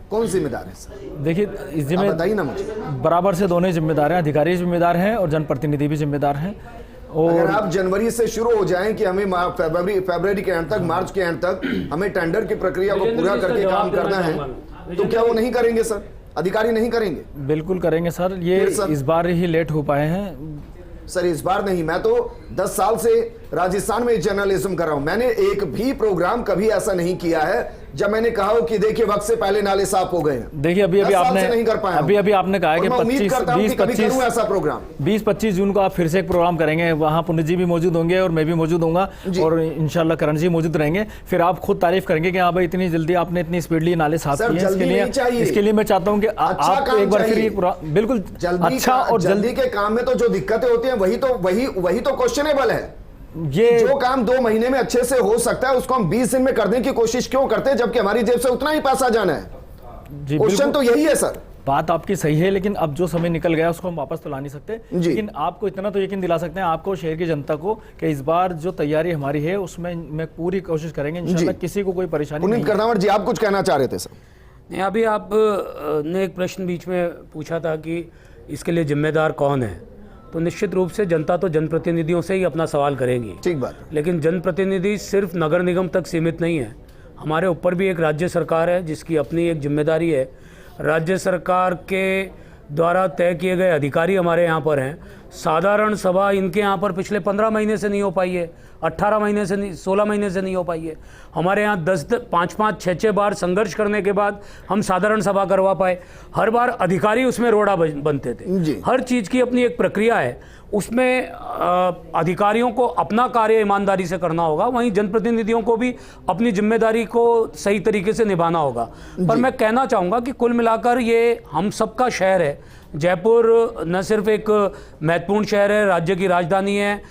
A: कौन जिम्मेदार है सर?
D: देखिए,
A: बताइए ना मुझे।
D: बराबर से दोनों जिम्मेदार हैं, अधिकारी जिम्मेदार हैं और जनप्रतिनिधि भी जिम्मेदार हैं। और
A: अगर आप जनवरी से शुरू हो जाएं कि हमें फरवरी के एंड तक, मार्च के एंड तक हमें टेंडर की प्रक्रिया को पूरा करके काम करना है, तो क्या वो नहीं करेंगे सर? अधिकारी नहीं करेंगे?
D: बिल्कुल करेंगे सर, ये इस बार ही लेट हो पाए हैं
A: सर। इस बार नहीं, मैं तो 10 साल से राजस्थान में जर्नलिज्म कर रहा हूं, मैंने एक भी प्रोग्राम कभी ऐसा नहीं किया है जब मैंने कहा हो कि देखिए वक्त से पहले नाले साफ हो गए हैं।
D: देखिए अभी आपने नहीं कर पाया, अभी आपने कहा है कि 20-25 जून को आप फिर से एक प्रोग्राम करेंगे, वहां पुनित जी भी मौजूद होंगे और मैं भी मौजूद होऊंगा और इंशाल्लाह करण जी मौजूद रहेंगे। फिर आप खुद तारीफ करेंगे कि हाँ भाई इतनी जल्दी आपने इतनी स्पीडली नाले साफ किए। इसके लिए मैं चाहता हूँ कि आप एक बार फिर बिल्कुल अच्छा और जल्दी
A: के काम में तो जो दिक्कतें होती है वही तो क्वेश्चनेबल है। ये जो काम 2 महीने में अच्छे से हो सकता है उसको हम 20 दिन में करने की कोशिश क्यों करते हैं, जबकि हमारी जेब से उतना ही पैसा जाना है? क्वेश्चन तो यही है सर।
D: बात आपकी सही है, लेकिन अब जो समय निकल गया उसको हम वापस तो ला नहीं सकते, लेकिन आपको इतना तो यकीन दिला सकते हैं, आपको शहर की जनता को, कि इस बार जो तैयारी हमारी है उसमें मैं पूरी कोशिश करेंगे इंशाल्लाह, किसी को कोई परेशानी नहीं।
A: कर्नावट जी आप कुछ कहना चाह रहे थे सर?
C: अभी आपने एक प्रश्न बीच में पूछा था कि इसके लिए जिम्मेदार कौन है, तो निश्चित रूप से जनता तो जनप्रतिनिधियों से ही अपना सवाल करेंगी, ठीक बात, लेकिन जनप्रतिनिधि सिर्फ नगर निगम तक सीमित नहीं है। हमारे ऊपर भी एक राज्य सरकार है जिसकी अपनी एक जिम्मेदारी है। राज्य सरकार के द्वारा तय किए गए अधिकारी हमारे यहाँ पर हैं, साधारण सभा इनके यहाँ पर पिछले 15 महीने से नहीं हो पाई है, 18 महीने से नहीं, 16 महीने से नहीं हो पाई है। हमारे यहाँ 5-5, 6-6 बार संघर्ष करने के बाद हम साधारण सभा करवा पाए। हर बार अधिकारी उसमें रोड़ा बनते थे। हर चीज़ की अपनी एक प्रक्रिया है, उसमें अधिकारियों को अपना कार्य ईमानदारी से करना होगा, वहीं जनप्रतिनिधियों को भी अपनी जिम्मेदारी को सही तरीके से निभाना होगा। पर मैं कहना चाहूँगा कि कुल मिलाकर ये हम सबका शहर है। जयपुर न सिर्फ एक महत्वपूर्ण शहर है, राज्य की राजधानी है,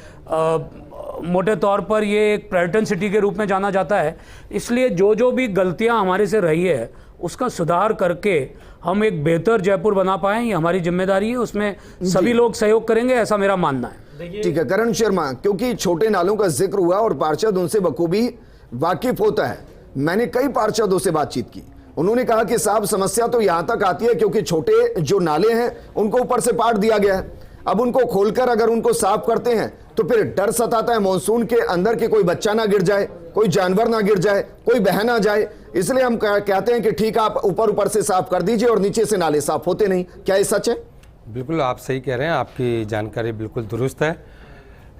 C: मोटे तौर पर ये एक पर्यटन सिटी के रूप में जाना जाता है। इसलिए जो जो भी गलतियां हमारे से रही है उसका सुधार करके हम एक बेहतर जयपुर बना पाएं, ये हमारी जिम्मेदारी है। उसमें सभी लोग सहयोग करेंगे, ऐसा मेरा मानना है।
A: ठीक है करण शर्मा, क्योंकि छोटे नालों का जिक्र हुआ और पार्षद उनसे बखूबी वाकिफ होता है, मैंने कई पार्षदों से बातचीत की। उन्होंने कहा कि साहब समस्या तो यहां तक आती है क्योंकि छोटे जो नाले हैं उनको ऊपर से पाट दिया गया है। अब उनको खोलकर अगर उनको साफ करते हैं तो फिर डर सताता है मॉनसून के अंदर कि कोई बच्चा ना गिर जाए, कोई जानवर ना गिर जाए, कोई बह ना जाए। इसलिए हम कहते हैं कि ठीक आप ऊपर से साफ कर दीजिए और नीचे से नाले साफ होते नहीं। क्या ये सच है?
E: बिल्कुल आप सही कह रहे हैं, आपकी जानकारी बिल्कुल दुरुस्त है।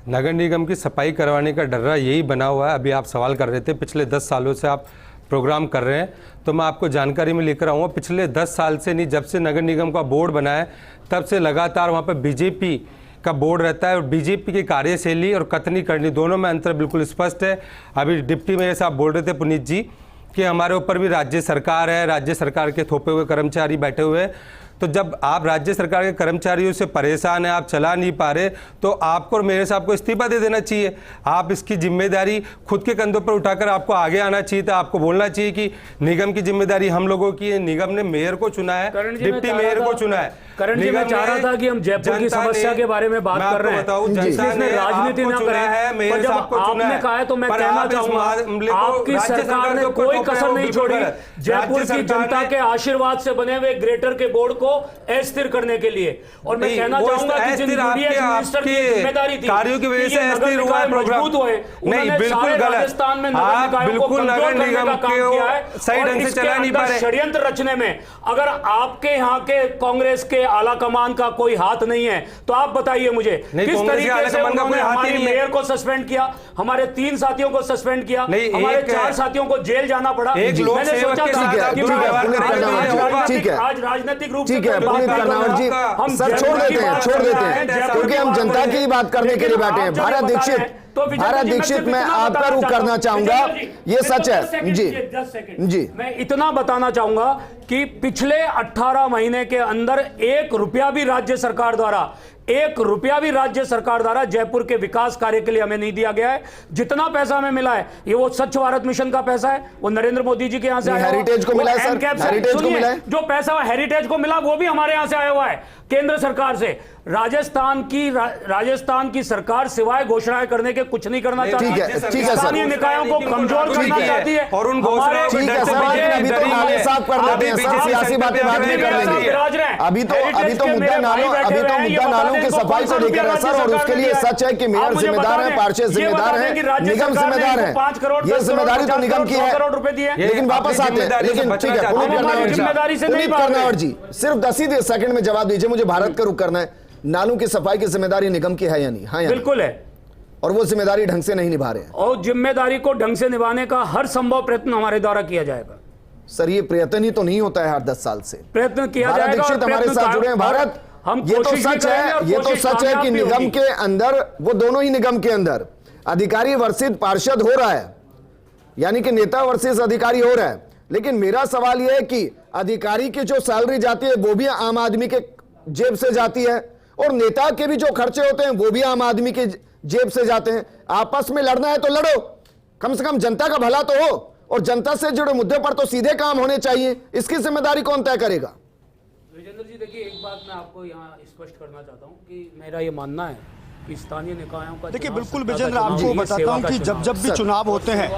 E: नगर निगम की सफाई करवाने का डर्रा यही बना हुआ है। अभी आप सवाल कर रहे थे, पिछले 10 सालों से आप प्रोग्राम कर रहे हैं, तो मैं आपको जानकारी में लेकर आऊँगा। पिछले 10 साल से नहीं, जब से नगर निगम का बोर्ड बना है तब से लगातार वहाँ पर बीजेपी का बोर्ड रहता है और बीजेपी की कार्यशैली और कथनी करनी दोनों में अंतर बिल्कुल स्पष्ट है। अभी डिप्टी मेयर साहब बोल रहे थे पुनीत जी कि हमारे ऊपर भी राज्य सरकार है, राज्य सरकार के थोपे हुए कर्मचारी बैठे हुए हैं। तो जब आप राज्य सरकार के कर्मचारियों से परेशान हैं, आप चला नहीं पा रहे, तो आपको और मेरे साहब को इस्तीफा दे देना चाहिए। आप इसकी जिम्मेदारी खुद के कंधों पर उठाकर आपको आगे आना चाहिए था। आपको बोलना चाहिए कि निगम की जिम्मेदारी हम लोगों की है, निगम ने मेयर को चुना है, डिप्टी मेयर को चुना है।
C: करण जी, मैं चाह रहा था कि हम जयपुर की समस्या के बारे में बात कर रहे हैं, जिसने राजनीति न करें, पर जब आपने कहा है तो मैं कहना चाहूंगा आपकी सरकार ने कोई कसर नहीं छोड़ी जयपुर की जनता के आशीर्वाद से बने हुए ग्रेटर के बोर्ड को अस्थिर करने के लिए। और मैं कहना चाहूंगा कि जिन मिनिस्टर की जिम्मेदारी थी
E: कार्यों की वजह से अस्थिर हुआ है प्रोग्राम, नहीं बिल्कुल गलत।
C: राजस्थान में
E: आप बिल्कुल नगर निगम के सही ढंग से चला नहीं पा रहे।
C: षड्यंत्र रचने में अगर आपके यहाँ के कांग्रेस के आला कमान का कोई हाथ नहीं है तो आप बताइए मुझे किस तरीके से उन्होंने हमारे मेयर को सस्पेंड किया, हमारे 3 साथियों को सस्पेंड किया, हमारे 4 साथियों को जेल जाना पड़ा। मैंने सोचा था कि आज राजनीतिक रूप से
A: पुनीत कर्नावट जी सर छोड़ देते हैं क्योंकि हम जनता की बात करने के लिए बैठे हैं। भारत दीक्षित मैं आपका रुख करना चाहूंगा, ये सच है जी। मैं
C: इतना बताना चाहूंगा कि पिछले 18 महीने के अंदर 1 रुपया भी राज्य सरकार द्वारा जयपुर के विकास कार्य के लिए हमें नहीं दिया गया है। जितना पैसा हमें मिला है ये वो स्वच्छ भारत मिशन का पैसा है, वो नरेंद्र मोदी जी के यहाँ से आया,
A: हेरिटेज को मिला है सर, हेरिटेज को मिला है।
C: जो पैसा हेरिटेज को मिला वो भी हमारे यहाँ से आया हुआ है केंद्र सरकार से। राजस्थान की सरकार सिवाय घोषणाएं करने के कुछ नहीं करना चाहती है। स्थानीय निकायों को कमजोर करना चाहती है और उन घोषणाओं
A: ठीक है सर, अभी तो नाले साफ कर देते हैं सर, सियासी बातें बाद में कर लेंगे। अभी तो मुद्दा नालों की सफाई को लेकर है सर, और उसके लिए सच है कि मेयर जिम्मेदार है, पार्षद जिम्मेदार है, निगम जिम्मेदार है, ये जिम्मेदारी तो निगम की है। लेकिन वापस आते हैं, लेकिन ठीक है पुनीत कर्नावट जी सिर्फ 10 ही सेकंड में जवाब दीजिए, मुझे भारत का रुख करना है। नालों की सफाई की जिम्मेदारी निगम की है या नहीं? हाँ,
C: बिल्कुल है,
A: और वो जिम्मेदारी ढंग से नहीं निभा रहे हैं, और
C: जिम्मेदारी को ढंग से निभाने का हर संभव प्रयत्न हमारे द्वारा किया जाएगा।
A: सर ये प्रयत्न ही तो नहीं होता है हर 10 साल से,
C: प्रयत्न किया जाएगा।
A: दीक्षित हमारे साथ जुड़े हैं। भारत ये तो सच है कि निगम के अंदर, वो दोनों ही निगम के अंदर अधिकारी वर्सेस पार्षद हो रहा है, यानी कि नेता वर्सेस अधिकारी हो रहा है। लेकिन मेरा सवाल यह है कि अधिकारी की जो सैलरी जाती है वो भी आम आदमी के जेब से जाती है, और नेता के भी जो खर्चे होते हैं वो भी आम आदमी के जेब से जाते हैं। आपस में लड़ना है तो लड़ो, कम से कम जनता का भला तो हो, और जनता से जुड़े मुद्दे पर तो सीधे काम होने चाहिए। इसकी जिम्मेदारी कौन तय करेगा?
C: विजेंद्र जी देखिए, एक बात मैं आपको यहाँ स्पष्ट करना चाहता हूँ कि मेरा ये मानना है कि स्थानीय निकायों का,
F: देखिए बिल्कुल विजेंद्र, आपको बताता हूँ कि जब भी चुनाव होते हैं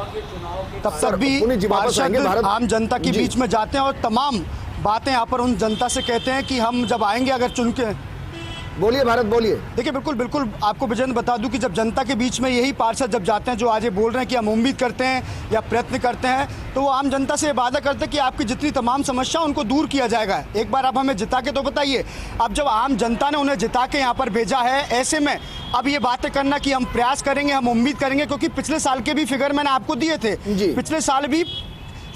F: तब भी पार्षद आम जनता के बीच में जाते हैं और तमाम बातें यहाँ पर उन जनता से कहते हैं कि हम जब आएंगे अगर चुन के
A: बोलिए भारत, बोलिए।
F: देखिए बिल्कुल बिल्कुल आपको विजेंद्र बता दूं कि जब जनता के बीच में यही पार्षद जब जाते हैं जो आज ये बोल रहे हैं कि हम उम्मीद करते हैं या प्रयत्न करते हैं, तो वो आम जनता से वादा करते हैं कि आपकी जितनी तमाम समस्या उनको दूर किया जाएगा। एक बार आप हमें जिता के तो बताइए। अब जब आम जनता ने उन्हें जिता के यहाँ पर भेजा है, ऐसे में अब ये बातें करना कि हम प्रयास करेंगे, हम उम्मीद करेंगे, क्योंकि पिछले साल के भी फिगर मैंने आपको दिए थे। पिछले साल भी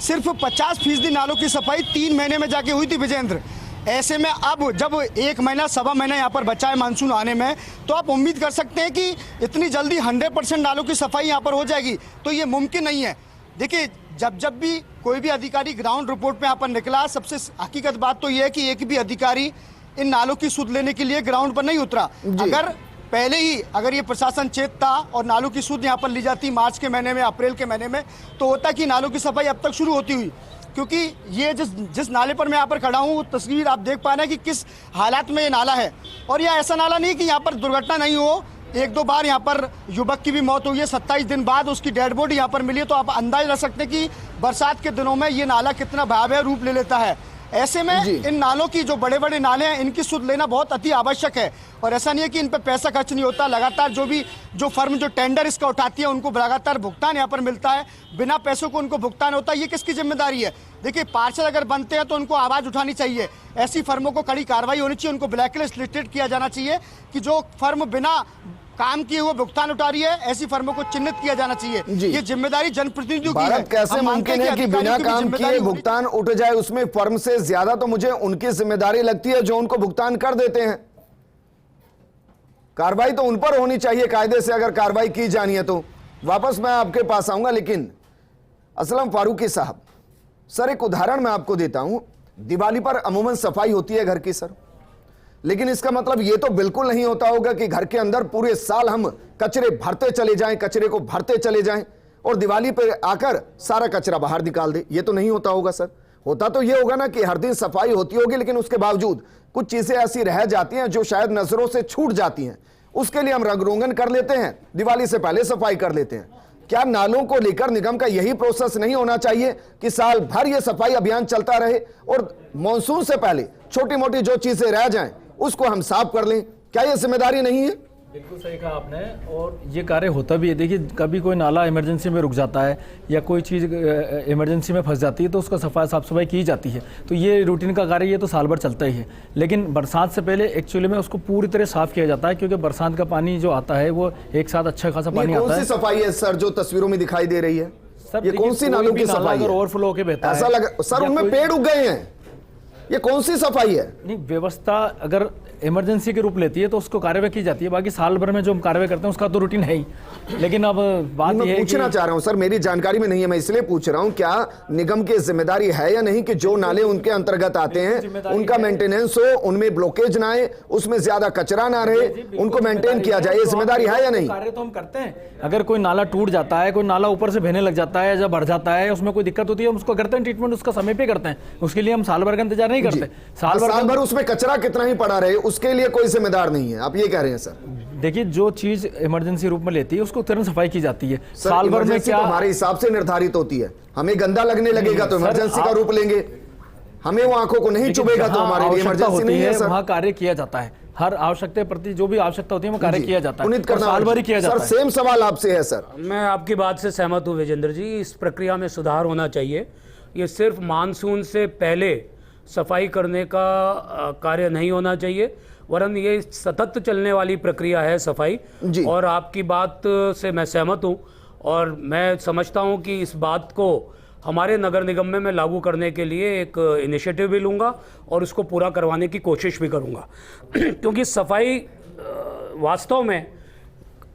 F: सिर्फ 50% नालों की सफाई 3 महीने में जाके हुई थी विजेंद्र। ऐसे में अब जब 1 महीना 1.25 महीना यहाँ पर बचा है मानसून आने में, तो आप उम्मीद कर सकते हैं कि इतनी जल्दी 100% नालों की सफाई यहाँ पर हो जाएगी, तो ये मुमकिन नहीं है। देखिए जब भी कोई भी अधिकारी ग्राउंड रिपोर्ट पे यहाँ पर निकला, सबसे हकीकत बात तो ये है कि एक भी अधिकारी इन नालों की सुध लेने के लिए ग्राउंड पर नहीं उतरा। अगर पहले ही अगर ये प्रशासन चेतता और नालों की सुध यहाँ पर ली जाती मार्च के महीने में, अप्रैल के महीने में, तो होता कि नालों की सफाई अब तक शुरू होती हुई। क्योंकि ये जिस नाले पर मैं यहाँ पर खड़ा हूँ, वो तस्वीर आप देख पा रहे हैं कि किस हालात में ये नाला है। और यह ऐसा नाला नहीं कि यहाँ पर दुर्घटना नहीं हो, 1-2 बार यहाँ पर युवक की भी मौत हुई है, 27 दिन बाद उसकी डेड बॉडी यहाँ पर मिली है। तो आप अंदाज रख सकते हैं कि बरसात के दिनों में ये नाला कितना भयावह रूप ले लेता है। ऐसे में इन नालों की जो बड़े बड़े नाले हैं, इनकी सुध लेना बहुत अति आवश्यक है। और ऐसा नहीं है कि इन पर पैसा खर्च नहीं होता, लगातार जो फर्म जो टेंडर इसका उठाती है उनको लगातार भुगतान यहाँ पर मिलता है, बिना पैसों को उनको भुगतान होता है। ये किसकी जिम्मेदारी है? देखिए पार्षद अगर बनते हैं तो उनको आवाज़ उठानी चाहिए, ऐसी फर्मों को कड़ी कार्रवाई होनी चाहिए, उनको ब्लैक लिस्टेड किया जाना चाहिए कि जो फर्म बिना काम किए हुए भुगतान उठा रही है, ऐसी फर्मों को चिन्हित किया जाना चाहिए। ये जिम्मेदारी जनप्रतिनिधियों की है।
A: कैसे मुमकिन है कि बिना काम किए भुगतान उठ जाए? उसमें फर्म से ज्यादा तो मुझे उनकी जिम्मेदारी लगती है जो उनको भुगतान कर देते हैं। कार्रवाई तो उन पर होनी चाहिए कायदे से, अगर कार्रवाई की जानी है तो। वापस मैं आपके पास आऊंगा, लेकिन असलम फारूकी साहब, सर एक उदाहरण मैं आपको देता हूं। दिवाली पर अमूमन सफाई होती है घर की सर, लेकिन इसका मतलब यह तो बिल्कुल नहीं होता होगा कि घर के अंदर पूरे साल हम कचरे भरते चले जाएं, कचरे को भरते चले जाएं और दिवाली पे आकर सारा कचरा बाहर निकाल दे। ये तो नहीं होता होगा सर। होता तो ये होगा ना कि हर दिन सफाई होती होगी, लेकिन उसके बावजूद कुछ चीजें ऐसी रह जाती हैं जो शायद नजरों से छूट जाती हैं। उसके लिए हम रंग रोगन कर लेते हैं, दिवाली से पहले सफाई कर लेते हैं। क्या नालों को लेकर निगम का यही प्रोसेस नहीं होना चाहिए कि साल भर ये सफाई अभियान चलता रहे और मॉनसून से पहले छोटी मोटी जो चीजें रह जाएं उसको हम साफ कर लें? क्या ये जिम्मेदारी नहीं है?
D: बिल्कुल सही कहा आपने, और ये कार्य होता भी है। देखिए कभी कोई नाला इमरजेंसी में रुक जाता है या कोई चीज़ इमरजेंसी में फंस जाती है तो उसका साफ सफाई की जाती है, तो ये रूटीन का कार्य ये तो साल भर चलता ही है। लेकिन बरसात से पहले एक्चुअली में उसको पूरी तरह साफ किया जाता है, क्योंकि बरसात का पानी जो आता है वो एक साथ अच्छा खासा पानी आता है।
A: कौन सी सफाई है सर जो तस्वीरों में दिखाई दे रही है? ये कौन सी नालों की सफाई है?
D: ओवरफ्लो होकर बहता है,
A: ऐसा लग सर उनमें पेड़ उग गए हैं, ये कौन सी सफाई है?
D: नहीं, व्यवस्था अगर इमरजेंसी के रूप लेती है तो उसको कार्रवाई की जाती है, बाकी साल भर में जो हम कार्रवाई करते हैं उसका तो रूटीन है ही। लेकिन अब बात
A: मैं
D: यह है
A: पूछना चाह रहा हूं सर, मेरी जानकारी में नहीं है, मैं इसलिए पूछ रहा हूं, क्या निगम की जिम्मेदारी है या नहीं कि जो नाले उनके अंतर्गत आते हैं उनका मेंटेनेंस हो, उनमें ब्लॉकेज ना आए, उसमें ज्यादा कचरा ना रहे, उनको मेंटेन किया जाए, ये जिम्मेदारी है या नहीं?
D: कार्य तो हम करते हैं। अगर कोई नाला टूट जाता है, कोई नाला ऊपर से बहने लग जाता है, जब भर जाता है, उसमें कोई दिक्कत होती है, हम उसको करते हैं ट्रीटमेंट, उसका समय पे करते हैं। उसके लिए हम साल भर का इंतजार नहीं करते।
A: साल भर उसमें कचरा कितना ही पड़ा रहे उसके लिए कोई जिम्मेदार नहीं है, आप ये कह रहे हैं सर?
D: देखिए जो चीज इमरजेंसी रूप में लेती है उसको तुरंत सफाई की जाती है। साल भर में क्या
A: हमारे हिसाब से निर्धारित होती है, हमें गंदा लगने लगेगा तो इमरजेंसी का रूप लेंगे, हमें वो आंखों को नहीं चुभेगा तो हमारे लिए इमरजेंसी नहीं है सर।
D: वहाँ कार्य किया जाता है, हर आवश्यकता प्रति जो भी आवश्यकता होती है वो कार्य किया जाता है,
A: उन्नीत करना
D: साल भर ही किया जाता
A: है। सर सेम सवाल आपसे है सर।
C: मैं आपकी बात से सहमत हूँ विजेंद्र जी, इस प्रक्रिया में सुधार होना चाहिए। ये सिर्फ मानसून से पहले सफाई करने का कार्य नहीं होना चाहिए, वरन ये सतत चलने वाली प्रक्रिया है सफाई। और आपकी बात से मैं सहमत हूँ और मैं समझता हूँ कि इस बात को हमारे नगर निगम में मैं लागू करने के लिए एक इनिशिएटिव भी लूँगा और उसको पूरा करवाने की कोशिश भी करूँगा क्योंकि सफाई वास्तव में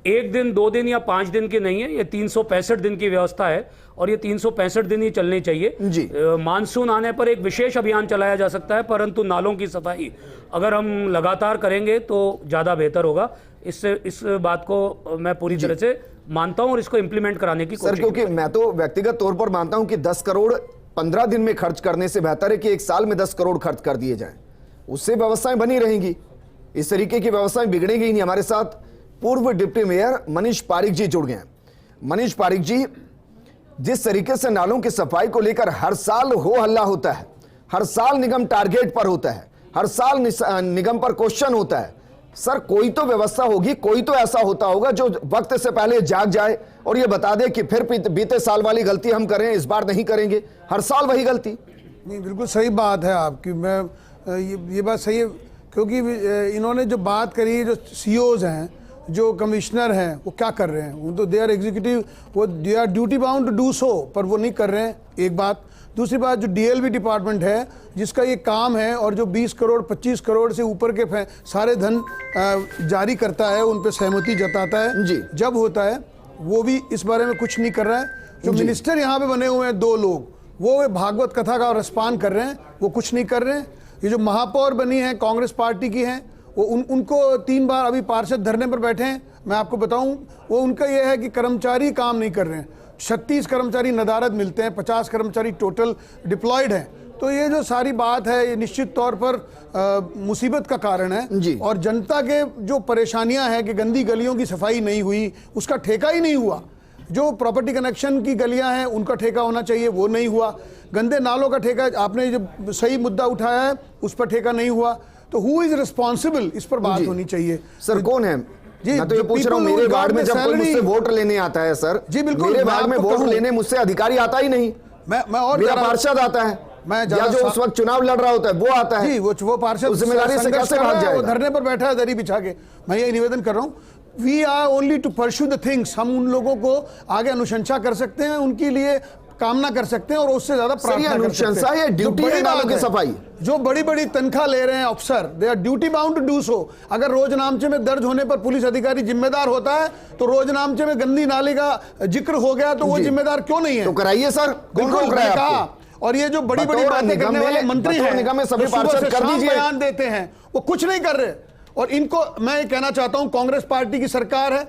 C: 1 दिन 2 दिन या 5 दिन की नहीं है, ये 365 दिन की व्यवस्था है और ये 365 दिन ही चलनी चाहिए। मानसून आने पर एक विशेष अभियान चलाया जा सकता है, परंतु नालों की सफाई अगर हम लगातार करेंगे तो ज़्यादा बेहतर होगा। इस बात को मैं पूरी तरह से मानता हूं और इसको इम्प्लीमेंट कराने की कोशिश।
A: सर क्योंकि मैं तो व्यक्तिगत तौर पर मानता हूं कि 10 करोड़ 15 दिन में खर्च करने से बेहतर है कि 1 साल में 10 करोड़ खर्च कर दिए जाएं, उससे व्यवस्थाएं बनी रहेंगी, इस तरीके की व्यवस्थाएं बिगड़ेंगी ही नहीं। हमारे साथ पूर्व डिप्टी मेयर मनीष पारिक जी जुड़ गए हैं। मनीष पारिक जी, जिस तरीके से नालों की सफाई को लेकर हर साल हो हल्ला होता है, हर साल निगम टारगेट पर होता है, हर साल निगम पर क्वेश्चन होता है, सर कोई तो व्यवस्था होगी, कोई तो ऐसा होता होगा जो वक्त से पहले जाग जाए और ये बता दे कि फिर बीते साल वाली गलती हम करें, इस बार नहीं करेंगे, हर साल वही गलती।
G: नहीं, बिल्कुल सही बात है आपकी। मैं ये बात सही है, क्योंकि इन्होंने जो बात करी, जो सीईओज हैं, जो कमिश्नर हैं, वो क्या कर रहे हैं? वो तो दे आर एग्जीक्यूटिव, वो they are duty bound to do so, पर वो नहीं कर रहे हैं, एक बात। दूसरी बात, जो डीएलवी डिपार्टमेंट है जिसका ये काम है और जो 20 करोड़ 25 करोड़ से ऊपर के सारे धन जारी करता है, उन पर सहमति जताता है
A: जी,
G: जब होता है, वो भी इस बारे में कुछ नहीं कर रहा है। जो मिनिस्टर यहाँ पे बने हुए हैं 2 लोग, वो भागवत कथा का रसपान कर रहे हैं, वो कुछ नहीं कर रहे हैं। ये जो महापौर बनी है कांग्रेस पार्टी की हैं, वो उनको 3 बार अभी पार्षद धरने पर बैठे हैं। मैं आपको बताऊं, वो उनका ये है कि कर्मचारी काम नहीं कर रहे हैं। 36 कर्मचारी नदारद मिलते हैं, 50 कर्मचारी टोटल डिप्लॉयड हैं। तो ये जो सारी बात है, ये निश्चित तौर पर मुसीबत का कारण है। और जनता के जो परेशानियां हैं कि गंदी गलियों की सफाई नहीं हुई, उसका ठेका ही नहीं हुआ। जो प्रॉपर्टी कनेक्शन की गलियां हैं उनका ठेका होना चाहिए, वो नहीं हुआ। गंदे नालों का ठेका, आपने जो सही मुद्दा उठाया है उस पर ठेका नहीं हुआ। तो हु इज रिस्पॉन्सिबल, इस पर बात होनी चाहिए।
A: सर कौन है?
G: जी,
A: मैं तो ये पूछ रहा हूँ, मेरे वार्ड में जब कोई मुझसे वोट लेने आता है सर,
G: जी बिल्कुल,
A: मेरे वार्ड में वोट लेने मुझसे अधिकारी आता ही नहीं।
G: मैं और
A: मेरा पार्षद आता है, या जो उस वक्त चुनाव लड़ रहा होता है वो आता है।
G: जी, वो पार्षद
A: जिम्मेदारी से कैसे भाग जाएगा?
G: वो धरने पर बैठा है दरी बिछा के। मैं ये निवेदन कर रहा हूँ, we are only to pursue the things. हम उन लोगों को आगे अनुशंसा कर सकते हैं, उनके लिए कामना कर सकते हैं और उससे ज्यादा प्रार्थना कर सकते हैं।
A: ये ड्यूटी है नालों की सफाई।
G: जो बड़ी बड़ी तनख्वाह ले रहे हैं अफसर, they are duty bound to do so. अगर रोजनामचे में दर्ज होने पर पुलिस अधिकारी जिम्मेदार होता है, तो रोजनामचे में गंदी नाले का जिक्र हो गया तो वो जिम्मेदार क्यों नहीं है?
A: तो कराइए सर, कौन रोक रहा है आपको?
G: और ये जो बड़ी बड़ी बातें करने वाले मंत्री हैं,
A: निगम में सभी
G: जो सुबह
A: पार्षद
G: से
A: कर
G: शाम
A: दीजिए,
G: बयान देते हैं, वो कुछ नहीं कर रहे। और इनको मैं ये कहना चाहता हूं, कांग्रेस पार्टी की सरकार है,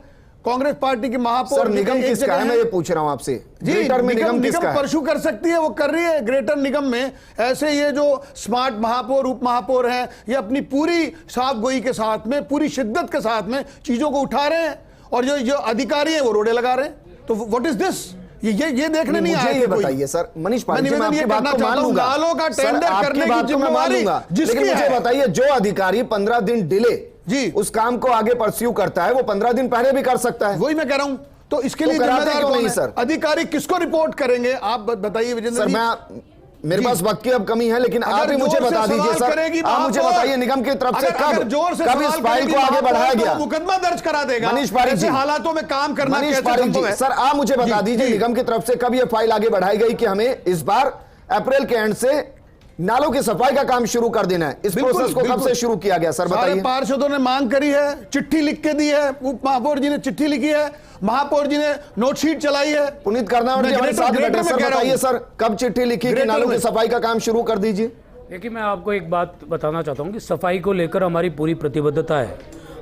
G: कांग्रेस पार्टी की महापौर
A: सर निगम किसका है? मैं ये पूछ रहा हूं आपसे। ग्रेटर में निगम किसका है?
G: परसू कर सकती है, वो कर रही है। ग्रेटर निगम में ऐसे ये जो स्मार्ट महापौर, उप महापौर हैं, ये अपनी पूरी साफ गोई के साथ में, पूरी शिद्दत के साथ में चीजों को उठा रहे हैं, और जो अधिकारी हैं वो रोड़े लगा रहे हैं। तो व्हाट इज दिस? ये देखने नहीं आया।
A: ये बताइए सर, मनीष पांडे जी, मैं आपकी बात को मान लूंगा,
G: नालों का टेंडर करने की जिम्मेवारी जिसकी है।
A: मुझे बताइए, जो अधिकारी 15 दिन डिले
G: जी
A: उस काम को आगे परस्यू करता है, वो 15 दिन पहले भी कर सकता है।
G: वही मैं कह रहा हूं। तो इसके लिए जिम्मेदार कौन है?
A: सर
G: अधिकारी किसको रिपोर्ट करेंगे? आप बताइए विजेंद्र जी।
A: मेरे पास वक्त की अब कमी है, लेकिन आप ही मुझे बता दीजिए सर, आप मुझे बताइए निगम की तरफ से कब इस फाइल को आगे बढ़ाया गया?
G: मुकदमा दर्ज करा देगा।
A: मनीष पारिक जी,
G: हालातों में काम करना कैसे संभव है?
A: सर आप मुझे बता दीजिए निगम की तरफ से कब यह फाइल आगे बढ़ाई गई कि हमें इस बार अप्रैल के एंड से नालों की सफाई का काम शुरू कर देना है? इस प्रोसेस को कब से शुरू किया गया सर बताइए?
G: पार्षदों ने मांग करी है, चिट्ठी लिख के दी है, उप महापौर जी ने चिट्ठी लिखी है, महापौर जी ने नोटशीट चलाई है।
A: पुनीत कर्नावट जी हमारे साथ बैठे, सर बताइए सर कब चिट्ठी लिखी कि नालों की सफाई का काम शुरू कर दीजिए?
C: देखिए, मैं आपको एक बात बताना चाहता हूं कि सफाई को लेकर हमारी पूरी प्रतिबद्धता है,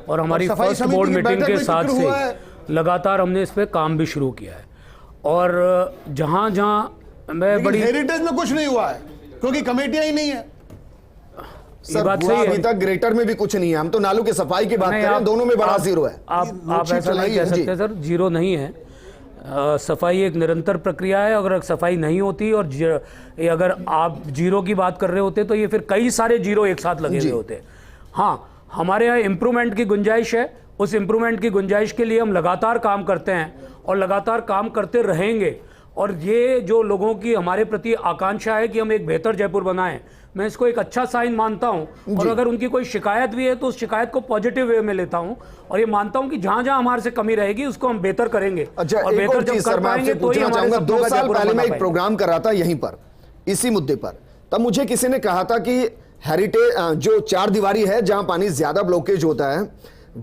C: और हमारी फर्स्ट बोर्ड मीटिंग के साथ से लगातार हमने इस पर काम भी शुरू किया है। और जहां जहां मैं बड़ी
G: हेरिटेज में कुछ नहीं हुआ है क्योंकि कमेटियां ही नहीं है।
A: सर बात सही है, अभी तक ग्रेटर में भी कुछ नहीं है। हम तो नालों की सफाई की बात कर रहे हैं, दोनों में बड़ा जीरो है।
C: आप ऐसा नहीं कह सकते सर, जीरो नहीं है। सफाई एक निरंतर प्रक्रिया है। अगर सफाई नहीं होती और अगर आप जीरो की बात कर रहे होते तो ये फिर कई सारे जीरो एक साथ लगे हुए होते। हाँ, हमारे यहाँ इम्प्रूवमेंट की गुंजाइश है। उस इम्प्रूवमेंट की गुंजाइश के लिए हम लगातार काम करते हैं और लगातार काम करते रहेंगे। और ये जो लोगों की हमारे प्रति आकांक्षा है कि हम एक बेहतर जयपुर बनाएं, मैं इसको एक अच्छा साइन मानता हूं। और अगर उनकी कोई शिकायत भी है तो उस शिकायत को पॉजिटिव वे में लेता हूं, और ये मानता हूं कि जहां जहां हमारे से कमी रहेगी उसको हम बेहतर करेंगे।
A: अच्छा,
C: और बेहतर जब कर पाएंगे तो ही हमारे
A: 2 साल पहले मैं एक प्रोग्राम कर रहा था यहीं पर, इसी मुद्दे पर। तब मुझे किसी ने कहा था कि हेरिटेज जो 4 दीवारी है जहां पानी ज्यादा ब्लॉकेज होता है,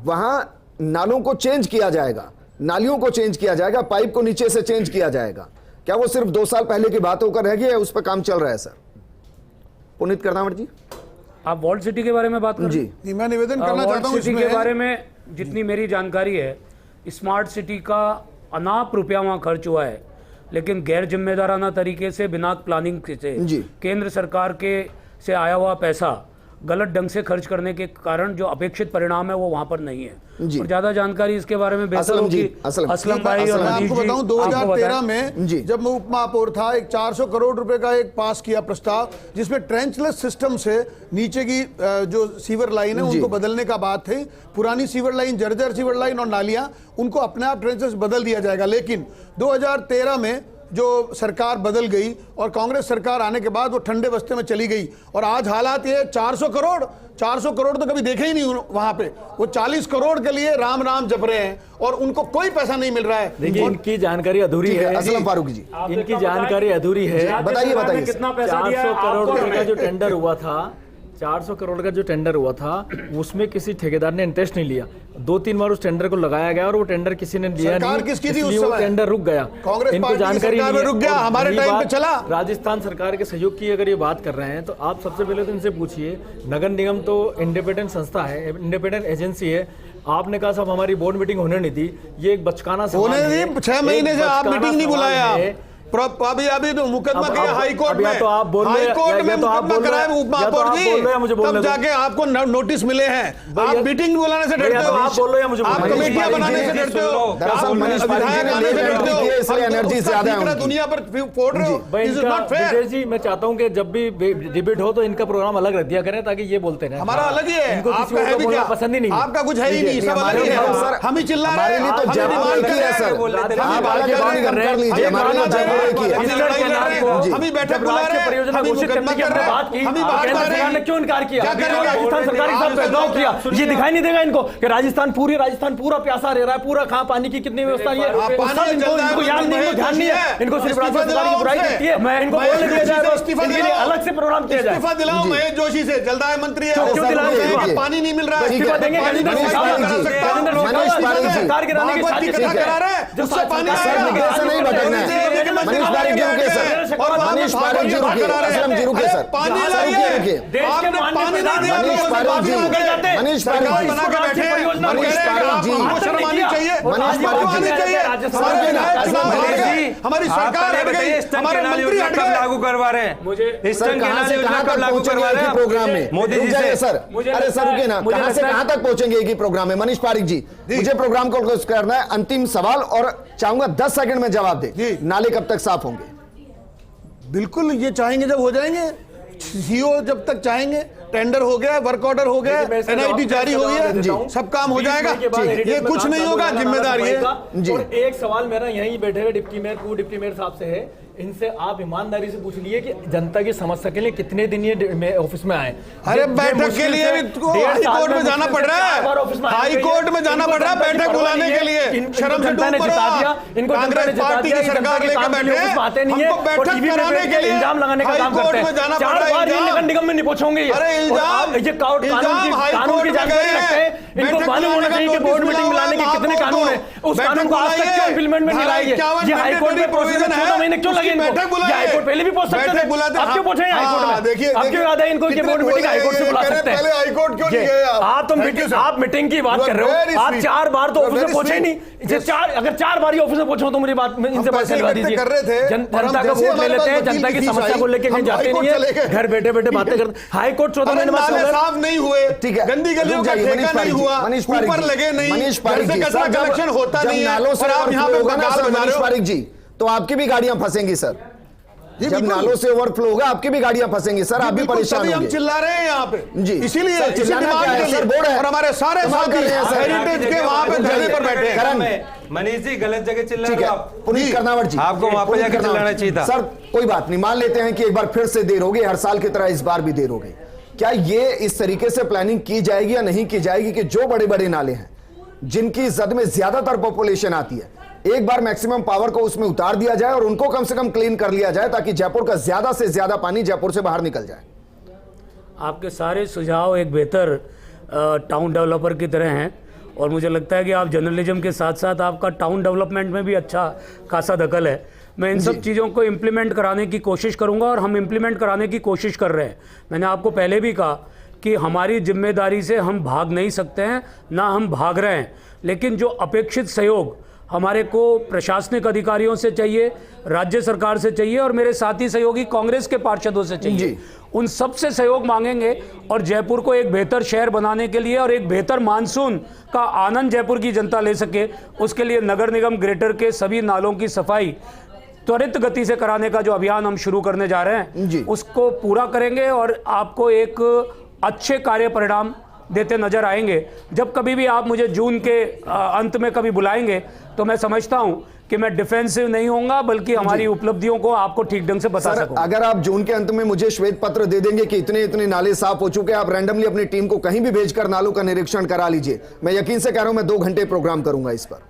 A: वहां नालों को चेंज किया जाएगा, नालियों को चेंज किया जाएगा, पाइप को नीचे से चेंज किया जाएगा। क्या वो सिर्फ 2 साल पहले की बात होकर रह गई है? उस पर काम चल रहा है सर? पुनीत कर्नावट जी,
C: आप वॉल्ड सिटी के बारे में बात करें
G: जी। मैं निवेदन करना चाहता हूं
C: सिटी के बारे में, जितनी मेरी जानकारी है, स्मार्ट सिटी का अनाप रुपया वहां खर्च हुआ है, लेकिन गैर जिम्मेदाराना तरीके से बिना प्लानिंग से केंद्र सरकार के से आया हुआ पैसा गलत ढंग से खर्च करने के कारण जो अपेक्षित परिणाम है वो वहाँ पर नहीं है।
A: जी।
C: और ज़्यादा जानकारी इसके बारे में बेहतर
A: असलम
C: होगी
A: जी,
C: असलम भाई और
G: मैं
C: मनीष
G: आपको
C: जी,
G: बताऊं
C: आपको
G: 2013
C: बताएं।
G: में
A: जी।
G: जब मैं उप महापौर था, एक 400 करोड़ रुपए का एक पास किया प्रस्ताव, जिसमें ट्रेंचलेस सिस्टम से नीचे की जो सीवर लाइन है
A: जी।
G: उनको बदलने का बात थी। पुरानी सीवर लाइन, जर्जर सीवर लाइन और नालियां, उनको अपने आप ट्रेंचलेस बदल दिया जाएगा। लेकिन 2013 में जो सरकार बदल गई और कांग्रेस सरकार आने के बाद वो ठंडे बस्ते में चली गई, और आज हालात ये 400 करोड़ तो कभी देखे ही नहीं वहां पे। वो 40 करोड़ के लिए राम राम जप रहे हैं और उनको कोई पैसा नहीं मिल रहा है।
D: देखिए, इनकी जानकारी अधूरी
A: ठीक है,
D: है।
A: असलम फारूक जी,
D: इनकी जानकारी अधूरी है।
A: बताइए
C: कितना पैसा दिया
D: 400 करोड़
C: आपको?
D: रुपए का जो टेंडर हुआ था, 400 करोड़ का जो टेंडर हुआ था, उसमें किसी ठेकेदार ने इंटरेस्ट नहीं लिया। 2-3 बार उस टेंडर को लगाया गया और वो टेंडर किसी ने लिया
G: सरकार
D: नहीं,
G: किसकी थी
D: इसलिए
G: उस
D: वो
G: समय?
D: टेंडर रुक गया।
G: कांग्रेस
D: इनको
G: पार्टी की
D: जानकारी
G: सरकार में
D: नहीं है।
G: रुक गया,
D: और
G: हमारे
D: दूसरी
G: टाइम पे
D: बात,
G: चला।
D: राजस्थान सरकार के सहयोग की अगर ये बात कर रहे हैं तो आप सबसे पहले तो इनसे पूछिए, नगर निगम तो इंडिपेंडेंट संस्था है, इंडिपेंडेंट एजेंसी है। आपने कहा साहब हमारी बोर्ड मीटिंग होने नहीं दी, ये एक बचकाना सवाल
G: होने
D: है।
G: नहीं, 6 महीने
D: एक
G: से आप
D: बचकाना
G: मीटिंग नहीं
D: सवाल
G: बुलाया।
D: है।
G: अभी तो मुकदमा किया हाई कोर्ट
D: अब या
G: में,
D: तो आप बोल रहे
G: हाई
D: हैं,
G: कोर्ट में
D: या तो आप
G: मुकदमा
D: बोल रहे
G: कराए
D: हैं,
G: उप
D: या तो
G: महापौर
D: आप बोल रहे हैं, मुझे
G: जी,
D: बोलने
G: तब
D: दो।
G: जाके आपको नोटिस मिले हैं।
D: भैया-
G: आप मीटिंग बुलाने से डरते
D: भैया
G: हो,
D: तो आप बोल रहे हैं, मुझे
G: आप
D: बोलने दो।
G: कमेटियां बनाने से डरते हो,
A: दरअसल
G: आप
A: मनीष पारिक जी
G: विधायक
A: ने
G: आने से
A: लेट
G: डरते हो,
A: की है, इसलिए
G: हम तो
A: एनर्जी
G: उसका
A: ज्यादा है
G: ठिकाना
A: उनकी।
G: दुनिया पर फोड़ रहे हो।
D: भाई
G: This is
D: इनका
G: not fair।
D: विजय जी, मैं चाहता हूं कि जब भी डिबेट हो तो इनका प्रोग्राम अलग रख दिया करें ताकि ये बोलते रहे।
G: हमारा अलग ही है,
D: इनको किसी
G: आपका
D: और
G: है
D: का
G: भी
D: बोलना
G: क्या?
D: पसंद ही नहीं है।
G: आपका कुछ है ही नहीं, सब अलग ही है।
A: सर,
G: हम ही चिल्ला रहे
A: हमारे
G: हैं,
A: लिए तो
G: हम
A: जयपुर
G: डिमांड
A: एक ही है
G: कर
A: सर।
G: रहे हैं।
A: आप अलग डिमांड कर लीजिए, हमारे लिए जयपुर एक ही है।
G: हम लड़ाई लड़ रहे हैं,
A: जी।
G: हम ही बैठक बुला रहे हैं,
D: परियोजना
G: हम ही
D: घोषित
G: मुकदमा
D: करने की
G: कर
D: हमने
G: रहे
D: बात
G: हैं,
D: की,
G: हम ही बात
D: केंद्र
G: कर रहे
D: सरकार ने
G: हैं।
D: क्यों इनकार किया?
G: क्या करेंगे?
D: राजस्थान सरकार के साथ भेदभाव किया। ये दिखाई नहीं देगा इनको कि राजस्थान पूरा प्यासा रह रहा है, पूरा कहाँ पानी की कितनी व्यवस्था है,
G: पानी
D: इनको याद नहीं, इनको ध्यान नहीं है, इनको सिर्फ राज्य सरकार की बुराई करती है। मैं इनको बोलने दिया जाए, इनके लिए अलग से प्रोग्राम किया जाए।
G: इस्तीफा दिलाओ महेश जोशी से, जलदाय मंत्री है,
D: क्यों दिलाएं?
G: पानी नहीं मिल रहा है।
D: इस्तीफा देंगे
A: मनीष पारिक जी,
D: सरकार गिराने की
G: भागवत की
D: साजिश
G: कथा
D: है।
G: करा रहे हैं,
D: जो
G: उससे पानी
D: सरकार
A: सर,
G: आएगा।
A: मुझे नहीं भटकना है। मनीष पारिक जी रुकिए सर,
G: और वहाँ पे
A: मनीष पारिक जी रुकिए, असलम जी रुकिए सर,
G: पानी
A: सर
G: लाइए।
A: रुकिए।
D: देश के
G: आपने
D: माननीय
G: पानी नहीं दिया,
A: मनीष
G: लोगों से
A: पारिक
G: बात
A: जी,
G: नहीं कर जाते।
A: मनीष पारिक
G: सरकार
A: जी,
G: बना के बैठे हैं,
D: परियोजना
G: हम
A: मनीष
G: कह रहे हैं,
A: पारिक जी,
G: आपको शर्म आनी चाहिए,
A: मनीष पारिक
G: आनी
A: जी,
G: चाहिए। हमारे विधायक चुनाव हार गए, हमारी सरकार हट गई, हमारे मंत्री हट गए।
H: लागू करवा रहे हैं
A: सर कहां से कहां तक पहुंचेंगे एक ही प्रोग्राम में?
H: मोदी जी
A: रुक जाइए
H: से।
A: सर, अरे सर रुकिए ना, कहां से कहां तक पहुंचेंगे एक ही प्रोग्राम में? मनीष पारिक जी, मुझे प्रोग्राम को क्लोज करना है। अंतिम सवाल और चाहूंगा 10 सेकंड में जवाब
G: जी।
A: दे, नाले कब तक साफ होंगे?
G: बिल्कुल, ये चाहेंगे जब हो जाएंगे, सीओ जब तक चाहेंगे, टेंडर हो गया, वर्क ऑर्डर हो गया, एनआईटी जारी हो गई है, सब काम हो जाएगा। ये कुछ नहीं होगा, जिम्मेदारी है
A: जी।
D: और एक सवाल मेरा यहीं बैठे हुए डिप्टी मेयर, पूर्व डिप्टी मेयर साहब से है, इनसे आप ईमानदारी से पूछ लिए कि जनता की समस्या के लिए कितने दिन ये ऑफिस में आए?
G: अरे बैठक के लिए भी हाई कोर्ट में जाना पड़ रहा है, हाई कोर्ट में जाना पड़ रहा है बैठक बुलाने के लिए। शर्म से
D: जनता ने
G: ऊपर
D: जिता
G: हो
D: दिया,
G: आप।
D: इनको जनता ने
G: कांग्रेस
D: जिता
G: पार्टी
D: दिया,
G: की
D: जनता
G: सरकार
D: के
G: लेकर
D: काम के लिए
G: बैठे
D: ऑफिस में आते नहीं है,
G: हमको
D: और
G: बैठक
D: टीवी में
G: कराने
D: बैठ
G: के
D: के
G: लिए
D: इल्जाम लगाने का
G: हाई
D: काम
G: कोर्ट
D: करते
G: में
D: हैं।
G: जाना पड़
D: 4
G: रहा है,
D: बार ये
G: इल्जाम।
D: नगर निगम में नहीं पहुंचोगे ये।
G: अरे
D: और
G: इल्जाम,
D: आप ये कानून की
G: हाईकोर्ट में
D: जानकारी
G: गए
D: नहीं रखते हैं। इनको
G: बैठक
D: मालूम होना
G: बुलाने
D: चाहिए
G: का
D: कि बोर्ड
G: नोटिस
D: मीटिंग
G: मिला
D: बुलाने के
G: हुआ है,
D: कितने
G: आपको
D: कानून है, उस
G: बैठक
D: कानून को आज तक
G: बुलाइए।
D: क्यों इम्प्लीमेंट में नहीं लाएंगे?
G: 51
D: ये हाईकोर्ट में प्रोसीजर 14 महीने क्यों लगे इनको?
G: बैठक बुलाइए।
D: ये हाईकोर्ट पहले भी पहुंच सकते
G: बैठक
D: थे,
G: बुलाते
D: आप क्यों पहुंचे हाईकोर्ट में?
G: देखिए
D: आप क्यों याद है इनको कि बोर्ड मीटिंग हाईकोर्ट से बुला सकते हैं?
G: पहले हाईकोर्ट क्यों नहीं
D: ये,
G: गए
D: आप तो मीटिंग, आप मीटिंग की बात कर रहे हो, आप 4 बार तो ऑफिस में पहुंचे ही नहीं। अगर 4 बार ही ऑफिस में पहुंचे तो मुझे बात इनसे बात करवा दीजिए।
G: कर रहे थे,
D: जनता का वोट ले लेते हैं, जनता की समस्या को लेकर कहीं जाते नहीं है, घर बैठे बैठे बातें करते। हाईकोर्ट 14 महीने बाद
G: साफ नहीं हुए,
A: ठीक है,
G: गंदी गलियों
A: रुक
G: का
A: जाइए,
G: ठेका नहीं हुआ,
A: मनीष पारिक
G: ऊपर
A: जी,
G: लगे नहीं,
A: मनीष पारिक
G: घर से
A: जी,
G: कचरा
A: सर, जब-
G: कलेक्शन होता
A: जब
G: नहीं है,
A: नालों से
G: और आप यहाँ पे
A: ओवरफ्लो होगा ना
G: बंगाल
A: सर,
G: बजा
A: मनीष
G: रहे हो।
A: पारिक जी, तो आपकी भी गाड़ियां फंसेंगी सर। जब
G: बिल्कुल।
A: नालों से ओवरफ्लो होगा आपकी भी गाड़ियां फंसेंगी सर, आप भी
G: बिल्कुल,
A: परेशान
G: तभी हम
A: होंगे।
G: चिल्ला रहे हैं यहाँ पे
A: जी।
G: इसीलिए
A: सर,
G: इसी
A: चिल्लाना
G: डिमांड
A: क्या है?
G: के लिए।
A: सर, बोर्ड है।
G: और हमारे सारे
A: कमाल कर
G: साथी
A: रहे हैं सर।
G: हेरिटेज के वहाँ पे धरने पर बैठे हैं।
A: करण,
H: मनीष जी गलत जगह चिल्ला
A: ठीक
H: रहे
A: है,
H: हो आप।
A: पुनीत कर्नावट जी,
H: आपको वहां पर
A: पुनीत
H: जाके
A: कर्नावट
H: चिल्लाना
A: जी।
H: चाहिए था।
A: सर कोई बात नहीं, मान लेते हैं कि एक बार फिर से देर हो गई, हर साल की तरह इस बार भी देर हो गई। क्या ये इस तरीके से प्लानिंग की जाएगी या नहीं की जाएगी कि जो बड़े बड़े नाले हैं जिनकी जद में ज्यादातर पॉपुलेशन आती है, एक बार मैक्सिमम पावर को उसमें उतार दिया जाए और उनको कम से कम क्लीन कर लिया जाए ताकि जयपुर का ज्यादा से ज्यादा पानी जयपुर से बाहर निकल जाए?
C: आपके सारे सुझाव एक बेहतर टाउन डेवलपर की तरह हैं और मुझे लगता है कि आप जर्नलिज्म के साथ साथ आपका टाउन डेवलपमेंट में भी अच्छा खासा दखल है। मैं इन सब चीज़ों को इम्प्लीमेंट कराने की कोशिश करूंगा और हम इम्प्लीमेंट कराने की कोशिश कर रहे हैं। मैंने आपको पहले भी कहा कि हमारी जिम्मेदारी से हम भाग नहीं सकते हैं, ना हम भाग रहे हैं, लेकिन जो अपेक्षित सहयोग हमारे को प्रशासनिक अधिकारियों से चाहिए, राज्य सरकार से चाहिए और मेरे साथी सहयोगी कांग्रेस के पार्षदों से चाहिए। उन सब से सहयोग मांगेंगे और जयपुर को एक बेहतर शहर बनाने के लिए और एक बेहतर मानसून का आनंद जयपुर की जनता ले सके, उसके लिए नगर निगम ग्रेटर के सभी नालों की सफाई त्वरित गति से कराने का जो अभियान हम शुरू करने जा रहे हैं उसको पूरा करेंगे और आपको एक अच्छे कार्य परिणाम देते नजर आएंगे। जब कभी भी आप मुझे जून के अंत में कभी बुलाएंगे तो मैं समझता हूं कि मैं डिफेंसिव नहीं होऊंगा, बल्कि हमारी उपलब्धियों को आपको ठीक ढंग से बता सकूंगा।
A: अगर आप जून के अंत में मुझे श्वेत पत्र दे देंगे कि इतने इतने नाले साफ हो चुके हैं, आप रैंडमली अपनी टीम को कहीं भी भेजकर नालों का निरीक्षण करा लीजिए, मैं यकीन से कह रहा हूं मैं 2 घंटे प्रोग्राम करूंगा इस पर,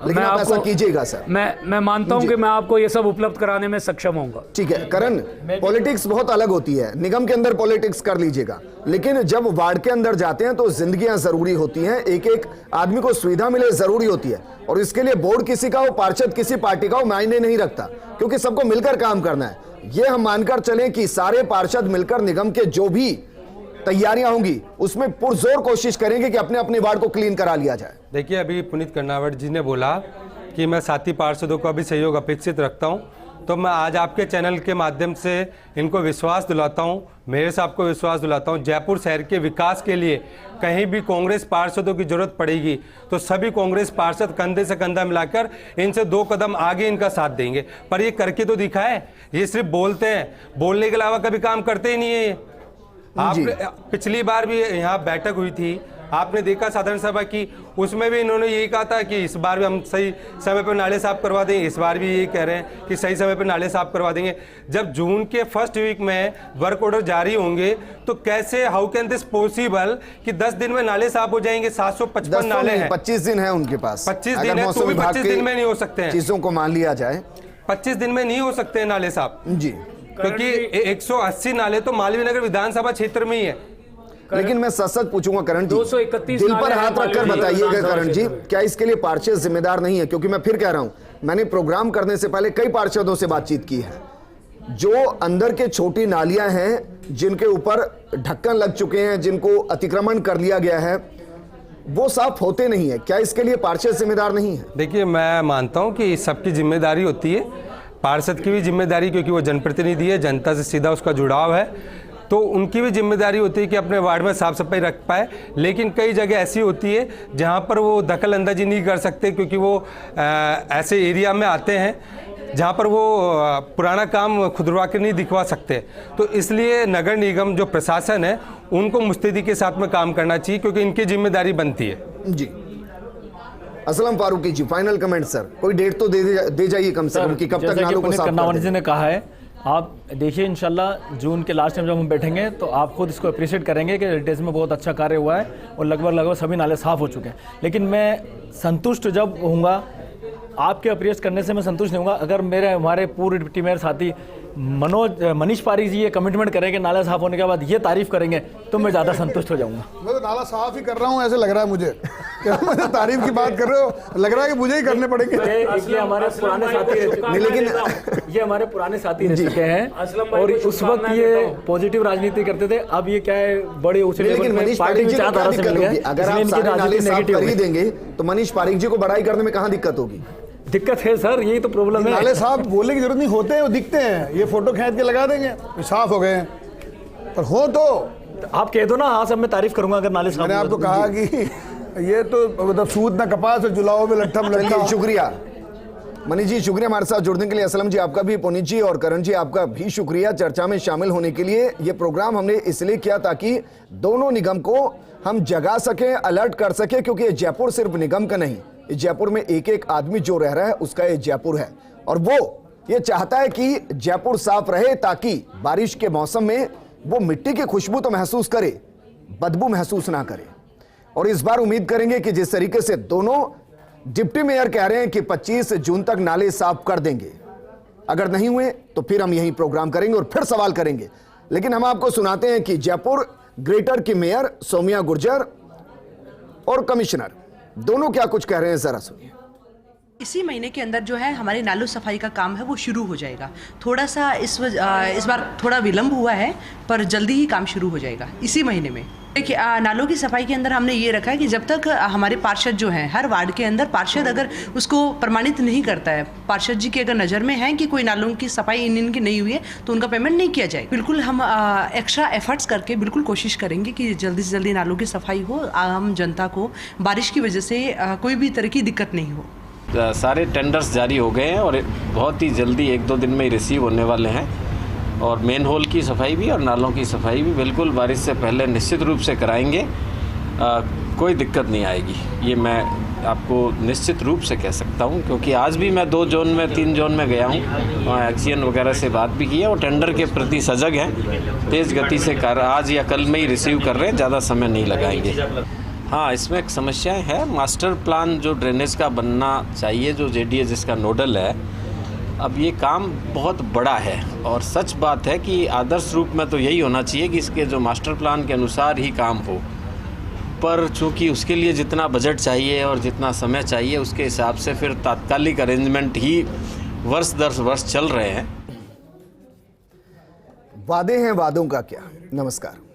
A: लेकिन आप ऐसा कीजिएगा सर।
C: मैं मानता हूं कि मैं आपको ये सब उपलब्ध कराने में सक्षम होऊंगा।
A: ठीक है करण, पॉलिटिक्स बहुत अलग होती है, निगम के अंदर पॉलिटिक्स कर लीजिएगा, लेकिन जब वार्ड के अंदर जाते हैं तो जिंदगियां जरूरी होती हैं, एक एक आदमी को सुविधा मिले जरूरी होती है, और इसके लिए बोर्ड किसी का हो, पार्षद किसी पार्टी का हो, मायने नहीं रखता, क्योंकि सबको मिलकर काम करना है। ये हम मानकर चलें कि सारे पार्षद मिलकर निगम के जो भी तैयारियां होंगी उसमें पुरजोर कोशिश करेंगे कि अपने अपने वार्ड को क्लीन करा लिया जाए।
E: देखिए, अभी पुनीत कर्नावट जी ने बोला कि मैं साथी पार्षदों का भी सहयोग अपेक्षित रखता हूं, तो मैं आज आपके चैनल के माध्यम से इनको विश्वास दिलाता हूं, मेरे साहब को विश्वास दिलाता हूं, जयपुर शहर के विकास के लिए कहीं भी कांग्रेस पार्षदों की जरूरत पड़ेगी तो सभी कांग्रेस पार्षद कंधे से कंधा मिलाकर इनसे 2 कदम आगे इनका साथ देंगे। पर ये करके तो दिखाए, ये सिर्फ बोलते हैं, बोलने के अलावा कभी काम करते ही नहीं है। आपने पिछली बार भी यहाँ बैठक हुई थी, आपने देखा साधारण सभा की, उसमें भी इन्होंने यही कहा था कि इस बार भी हम सही समय पर नाले साफ करवा देंगे, इस बार भी यही कह रहे हैं कि सही समय पर नाले साफ करवा देंगे। जब जून के फर्स्ट वीक में वर्क ऑर्डर जारी होंगे तो कैसे, हाउ कैन दिस पॉसिबल कि 10 दिन में नाले साफ हो जाएंगे? 755 नाले हैं,
A: 25 दिन है उनके पास।
E: 25 दिन है तो भी 25 दिन में नहीं हो सकते हैं,
A: चीजों को मान लिया जाए
E: 25 दिन में नहीं हो सकते हैं नाले साफ
A: जी,
E: क्योंकि 180 नाले तो मालवीय नगर विधानसभा क्षेत्र में ही है।
A: लेकिन मैं सच पूछूंगा करण जी,
C: 231
A: दिल पर हाथ रखकर बताइएगा करण जी, क्या इसके लिए पार्षद जिम्मेदार नहीं है? क्योंकि मैं फिर कह रहा हूं, मैंने प्रोग्राम करने से पहले कई पार्षदों से बातचीत की है, जो अंदर के छोटी नालियां हैं जिनके ऊपर ढक्कन लग चुके हैं, जिनको अतिक्रमण कर लिया गया है, वो साफ होते नहीं है। क्या इसके लिए पार्षद जिम्मेदार नहीं है?
E: देखिए, मैं मानता हूं कि सबकी जिम्मेदारी होती है, पार्षद की भी जिम्मेदारी, क्योंकि वो जनप्रतिनिधि है, जनता से सीधा उसका जुड़ाव है, तो उनकी भी जिम्मेदारी होती है कि अपने वार्ड में साफ सफाई रख पाए। लेकिन कई जगह ऐसी होती है जहां पर वो दखल अंदाजी नहीं कर सकते, क्योंकि वो ऐसे एरिया में आते हैं जहां पर वो पुराना काम खुदरवा के नहीं दिखवा सकते। तो इसलिए नगर निगम जो प्रशासन है उनको मुस्तैदी के साथ में काम करना चाहिए, क्योंकि इनकी जिम्मेदारी बनती है।
A: जी, असलम फारूकी जी, फाइनल कमेंट सर, कोई डेट तो दे जाइए कम से कम कि कब तक नालों को साफ
D: कर्नावट जी ने कहा है। आप देखिए, इंशाल्लाह जून के लास्ट टाइम जब हम बैठेंगे तो आप खुद इसको अप्रिशिएट करेंगे कि हेरिटेज में बहुत अच्छा कार्य हुआ है और लगभग सभी नाले साफ हो चुके हैं। लेकिन मैं संतुष्ट जब होऊंगा, आपके अप्रिशिएट करने से मैं संतुष्ट नहीं होऊंगा अगर हमारे पूरे डिप्टी मेयर साथी मनीष पारिक जी ये कमिटमेंट करेंगे नाला साफ होने के बाद ये तारीफ करेंगे तो मैं ज़्यादा संतुष्ट हो जाऊंगा।
G: मैं तो नाला साफ ही कर रहा हूँ, ऐसे लग रहा है मुझे। क्या मुझे तारीफ की बात कर रहे हो? लग रहा है कि मुझे ही करने पड़ेंगे।
D: ये हमारे पुराने साथी
A: लेकिन
D: ये हमारे पुराने साथी रह चुके हैं और उस वक्त ये पॉजिटिव राजनीति करते थे। अब ये क्या है, बड़े ऊंचे लेवल में पार्टी की चाहत से मिल गए,
A: अगर आप सारे नाले साफ कर ही देंगे तो मनीष पारिक जी को बड़ाई करने में कहाँ दिक्कत होगी?
D: दिक्कत है सर, यही तो प्रॉब्लम है।
G: नाले साफ बोलने की जरूरत नहीं, होते हैं, वो दिखते हैं, ये फोटो खींच के लगा देंगे साफ हो गए हैं, पर हो तो
D: आप कह दो ना, हाँ सब मैं तारीफ करूंगा अगर नाले साफ।
G: मैंने आपको कहा कि ये तो मतलब सूद ना कपास और जुलाओ में लट्ठा लट्ठा।
A: शुक्रिया मनीष जी, शुक्रिया हमारे साथ जुड़ने के लिए। असलम जी आपका भी, पुनीत जी और करण जी आपका भी शुक्रिया चर्चा में शामिल होने के लिए। ये प्रोग्राम हमने इसलिए किया ताकि दोनों निगम को हम जगा सकें, अलर्ट कर सकें, क्योंकि ये जयपुर सिर्फ निगम का नहीं, जयपुर में एक एक आदमी जो रह रहा है उसका ये जयपुर है, और वो ये चाहता है कि जयपुर साफ रहे ताकि बारिश के मौसम में वो मिट्टी की खुशबू तो महसूस करे, बदबू महसूस ना करे। और इस बार उम्मीद करेंगे कि जिस तरीके से दोनों डिप्टी मेयर कह रहे हैं कि 25 जून तक नाले साफ कर देंगे, अगर नहीं हुए तो फिर हम यही प्रोग्राम करेंगे और फिर सवाल करेंगे। लेकिन हम आपको सुनाते हैं कि जयपुर ग्रेटर की मेयर सौम्या गुर्जर और कमिश्नर दोनों क्या कुछ कह रहे हैं, जरा सुनिए।
I: इसी महीने के अंदर जो है हमारी नालों सफाई का काम है वो शुरू हो जाएगा। थोड़ा सा इस बार थोड़ा विलंब हुआ है, पर जल्दी ही काम शुरू हो जाएगा इसी महीने में। देखिए, नालों की सफाई के अंदर हमने ये रखा है कि जब तक हमारे पार्षद जो हैं, हर वार्ड के अंदर पार्षद अगर उसको प्रमाणित नहीं करता है, पार्षद जी की अगर नज़र में है कि कोई नालों की सफाई इनकी नहीं हुई है, तो उनका पेमेंट नहीं किया जाए। बिल्कुल हम एक्स्ट्रा एफर्ट्स करके बिल्कुल कोशिश करेंगे कि जल्दी से जल्दी नालों की सफाई हो, आम जनता को बारिश की वजह से कोई भी तरह की दिक्कत नहीं हो।
J: सारे टेंडर्स जारी हो गए हैं और बहुत ही जल्दी 1-2 दिन में ही रिसीव होने वाले हैं। और मेन होल की सफाई भी और नालों की सफाई भी बिल्कुल बारिश से पहले निश्चित रूप से कराएंगे। कोई दिक्कत नहीं आएगी, ये मैं आपको निश्चित रूप से कह सकता हूँ, क्योंकि आज भी मैं 2 जोन में 3 जोन में गया हूँ, वहाँ एक्सीएन वगैरह से बात भी की है और टेंडर के प्रति सजग हैं। तेज़ गति से आज या कल में ही रिसीव कर रहे हैं, ज़्यादा समय नहीं लगाएंगे। हाँ, इसमें एक समस्याएं है। मास्टर प्लान जो ड्रेनेज का बनना चाहिए, जो जेडीए जिसका नोडल है, अब ये काम बहुत बड़ा है और सच बात है कि आदर्श रूप में तो यही होना चाहिए कि इसके जो मास्टर प्लान के अनुसार ही काम हो, पर चूँकि उसके लिए जितना बजट चाहिए और जितना समय चाहिए, उसके हिसाब से फिर तात्कालिक अरेंजमेंट ही वर्ष दर वर्ष चल रहे हैं।
A: वादे हैं, वादों का क्या। नमस्कार।